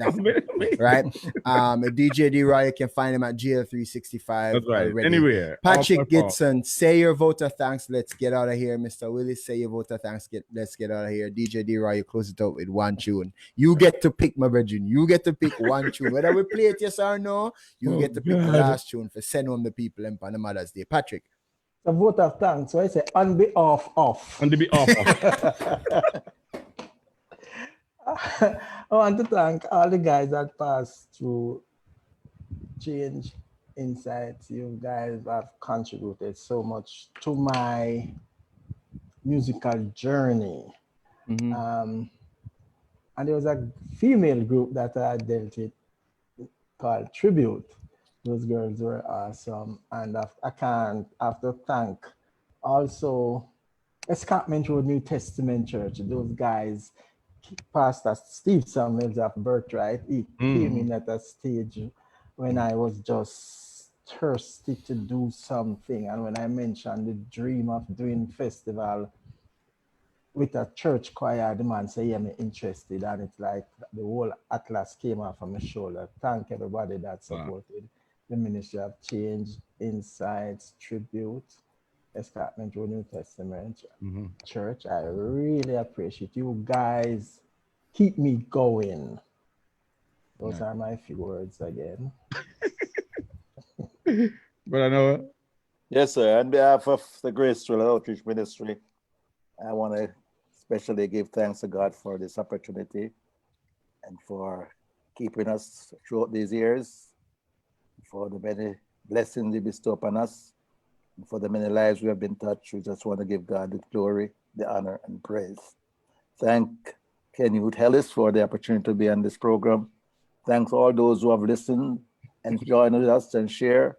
Right? DJ D-Roy, you can find him at GL365. That's right. Already. Anywhere. Patrick Kitson, say your vote of thanks. Let's get out of here. Mr. Willis, say your vote of thanks. Let's get out of here. DJ D-Roy, you close it out with one tune. You get to pick, my virgin. You get to pick one tune. Whether we play it yes or no, you get to pick the last tune for send home the people on the Mother's Day. Patrick. A vote of thanks. So I say on behalf of. On the behalf of. I want to thank all the guys that passed through Change Insights. You guys have contributed so much to my musical journey. And there was a female group that I dealt with called Tribute. Those girls were awesome. And I have to thank also Escarpment Road New Testament Church. Those guys Pastor Steve Samuels of Birthright. He came in at a stage when I was just thirsty to do something. And when I mentioned the dream of doing festival with a church choir, the man said, yeah, I'm interested. And it's like the whole atlas came off of my shoulder. Thank everybody that supported the Ministry of Change, Insights, Tribute, Escarpment Road New Testament Church. I really appreciate you guys. Keep me going. Those are my few words again. But I know. Yes, sir. On behalf of the Grace Trail Outreach Ministry, I want to especially give thanks to God for this opportunity and for keeping us throughout these years, for the many blessings He bestowed upon us, and for the many lives we have been touched. We just want to give God the glory, the honor, and praise. Thank Canute, Ellis for the opportunity to be on this program. Thanks all those who have listened and joined with us and share.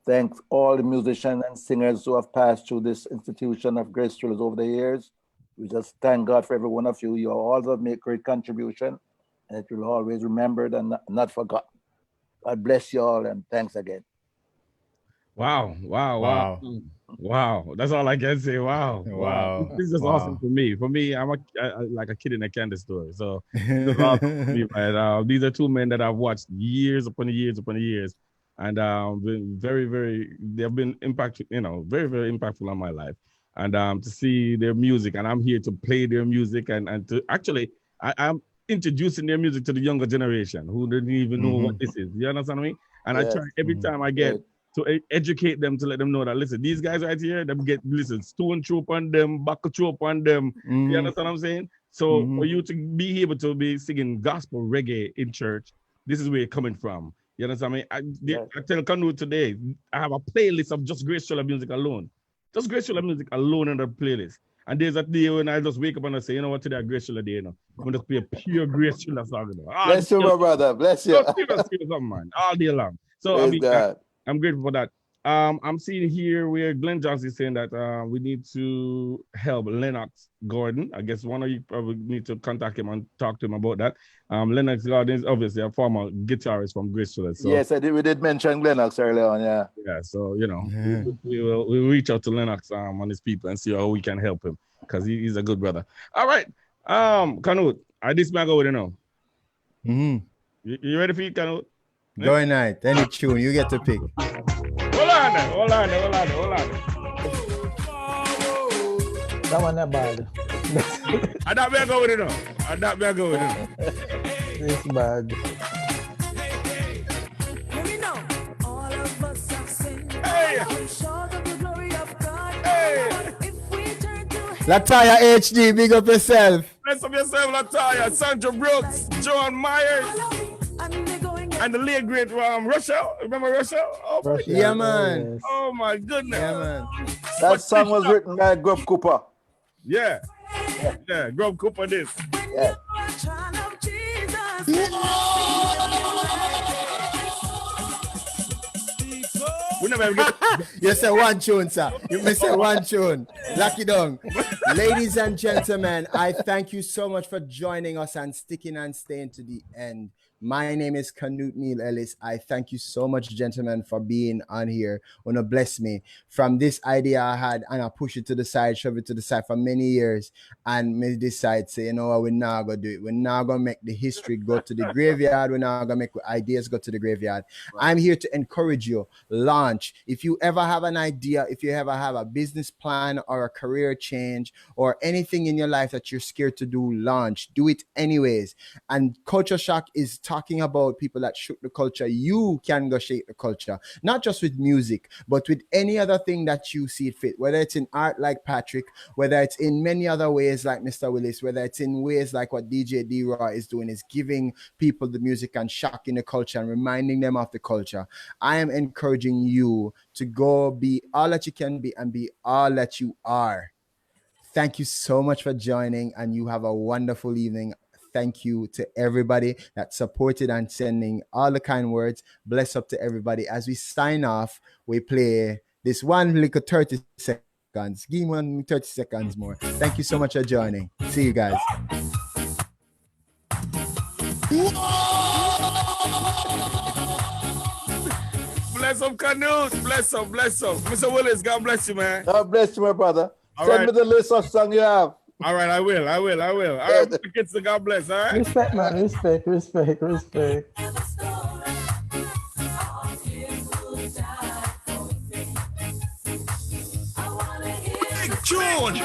Thanks all the musicians and singers who have passed through this institution of Grace Trails over the years. We just thank God for every one of you. You all have made great contribution, and it will always remembered and not forgotten. God bless you all, and thanks again. Wow. That's all I can say. Wow. This is just awesome for me. For me, I'm like a kid in a candy store. So it's awesome for me, right? These are two men that I've watched years upon years. And been they've been impactful, very, very impactful on my life. And to see their music, and I'm here to play their music and to actually, I'm introducing their music to the younger generation who didn't even know what this is. You understand me? And I try every time I get to educate them, to let them know that, listen, these guys right here, stone throw upon them, buckle throw upon them. You understand what I'm saying? So for you to be able to be singing gospel reggae in church, this is where you're coming from. You understand me? I tell Canute today, I have a playlist of just Grace Trail music alone. Just Grace Trail music alone in the playlist. And there's a day when I just wake up and I say, you know what, today Grace Trail day, I'm going to play a pure Grace Trail song. Bless you, my brother. Bless you. Serious, man. All day long. So I'm grateful for that. I'm seeing here where Glenn Johnson is saying that we need to help Lennox Gordon. I guess one of you probably need to contact him and talk to him about that. Lennox Gordon is obviously a former guitarist from Grace Trail. So. Yes, we did mention Lennox earlier on, yeah. Yeah, so, we'll reach out to Lennox and his people and see how we can help him because he's a good brother. All right, Canute, this man go with you now. You ready for it, Canute? Going night, any tune, you get to pick. Hold on. That one not bad. I don't be go with it now. It's bad. All of us have sinned. Hey. We're short of the glory of God. Hey. But if we turn to Lataya HD, big up yourself. Bless up yourself, Lataya, Sandra Brooks, Joan Myers, and the late great Rochelle. Remember Rochelle? Oh, Rochelle, yeah, man. yes. Oh my goodness. Yeah, man. That song was written by Grub Cooper. Yeah, Grub Cooper this. Yeah. We never get You say one tune, sir. You may say one tune. Lock it down. Ladies and gentlemen, I thank you so much for joining us and sticking and staying to the end. My name is Canute Neil Ellis. I thank you so much, gentlemen, for being on here. Want to bless me from this idea I had, and I push it to the side, shove it to the side for many years, and me decide, say, you know what, we're not gonna do it. We're not gonna make the history go to the graveyard. We're not gonna make ideas go to the graveyard. Right. I'm here to encourage you. Launch. If you ever have an idea, if you ever have a business plan or a career change or anything in your life that you're scared to do, launch. Do it anyways. And Culture Shock is talking about people that shook the culture. You can go shake the culture, not just with music, but with any other thing that you see fit, whether it's in art like Patrick, whether it's in many other ways like Mr. Willis, whether it's in ways like what DJ D-Raw is doing, is giving people the music and shocking the culture and reminding them of the culture. I am encouraging you to go be all that you can be and be all that you are. Thank you so much for joining, and you have a wonderful evening. Thank you to everybody that supported and sending all the kind words. Bless up to everybody. As we sign off, we play this one little 30 seconds. Give me 30 seconds more. Thank you so much for joining. See you guys. Bless him, Canute. Bless him, bless him. Mr. Willis, God bless you, man. God bless you, my brother. All Send right. me the list of songs you have. All right, I will. All right, Mr. Kitson, God bless, all right? Respect, man. Respect. Big tune.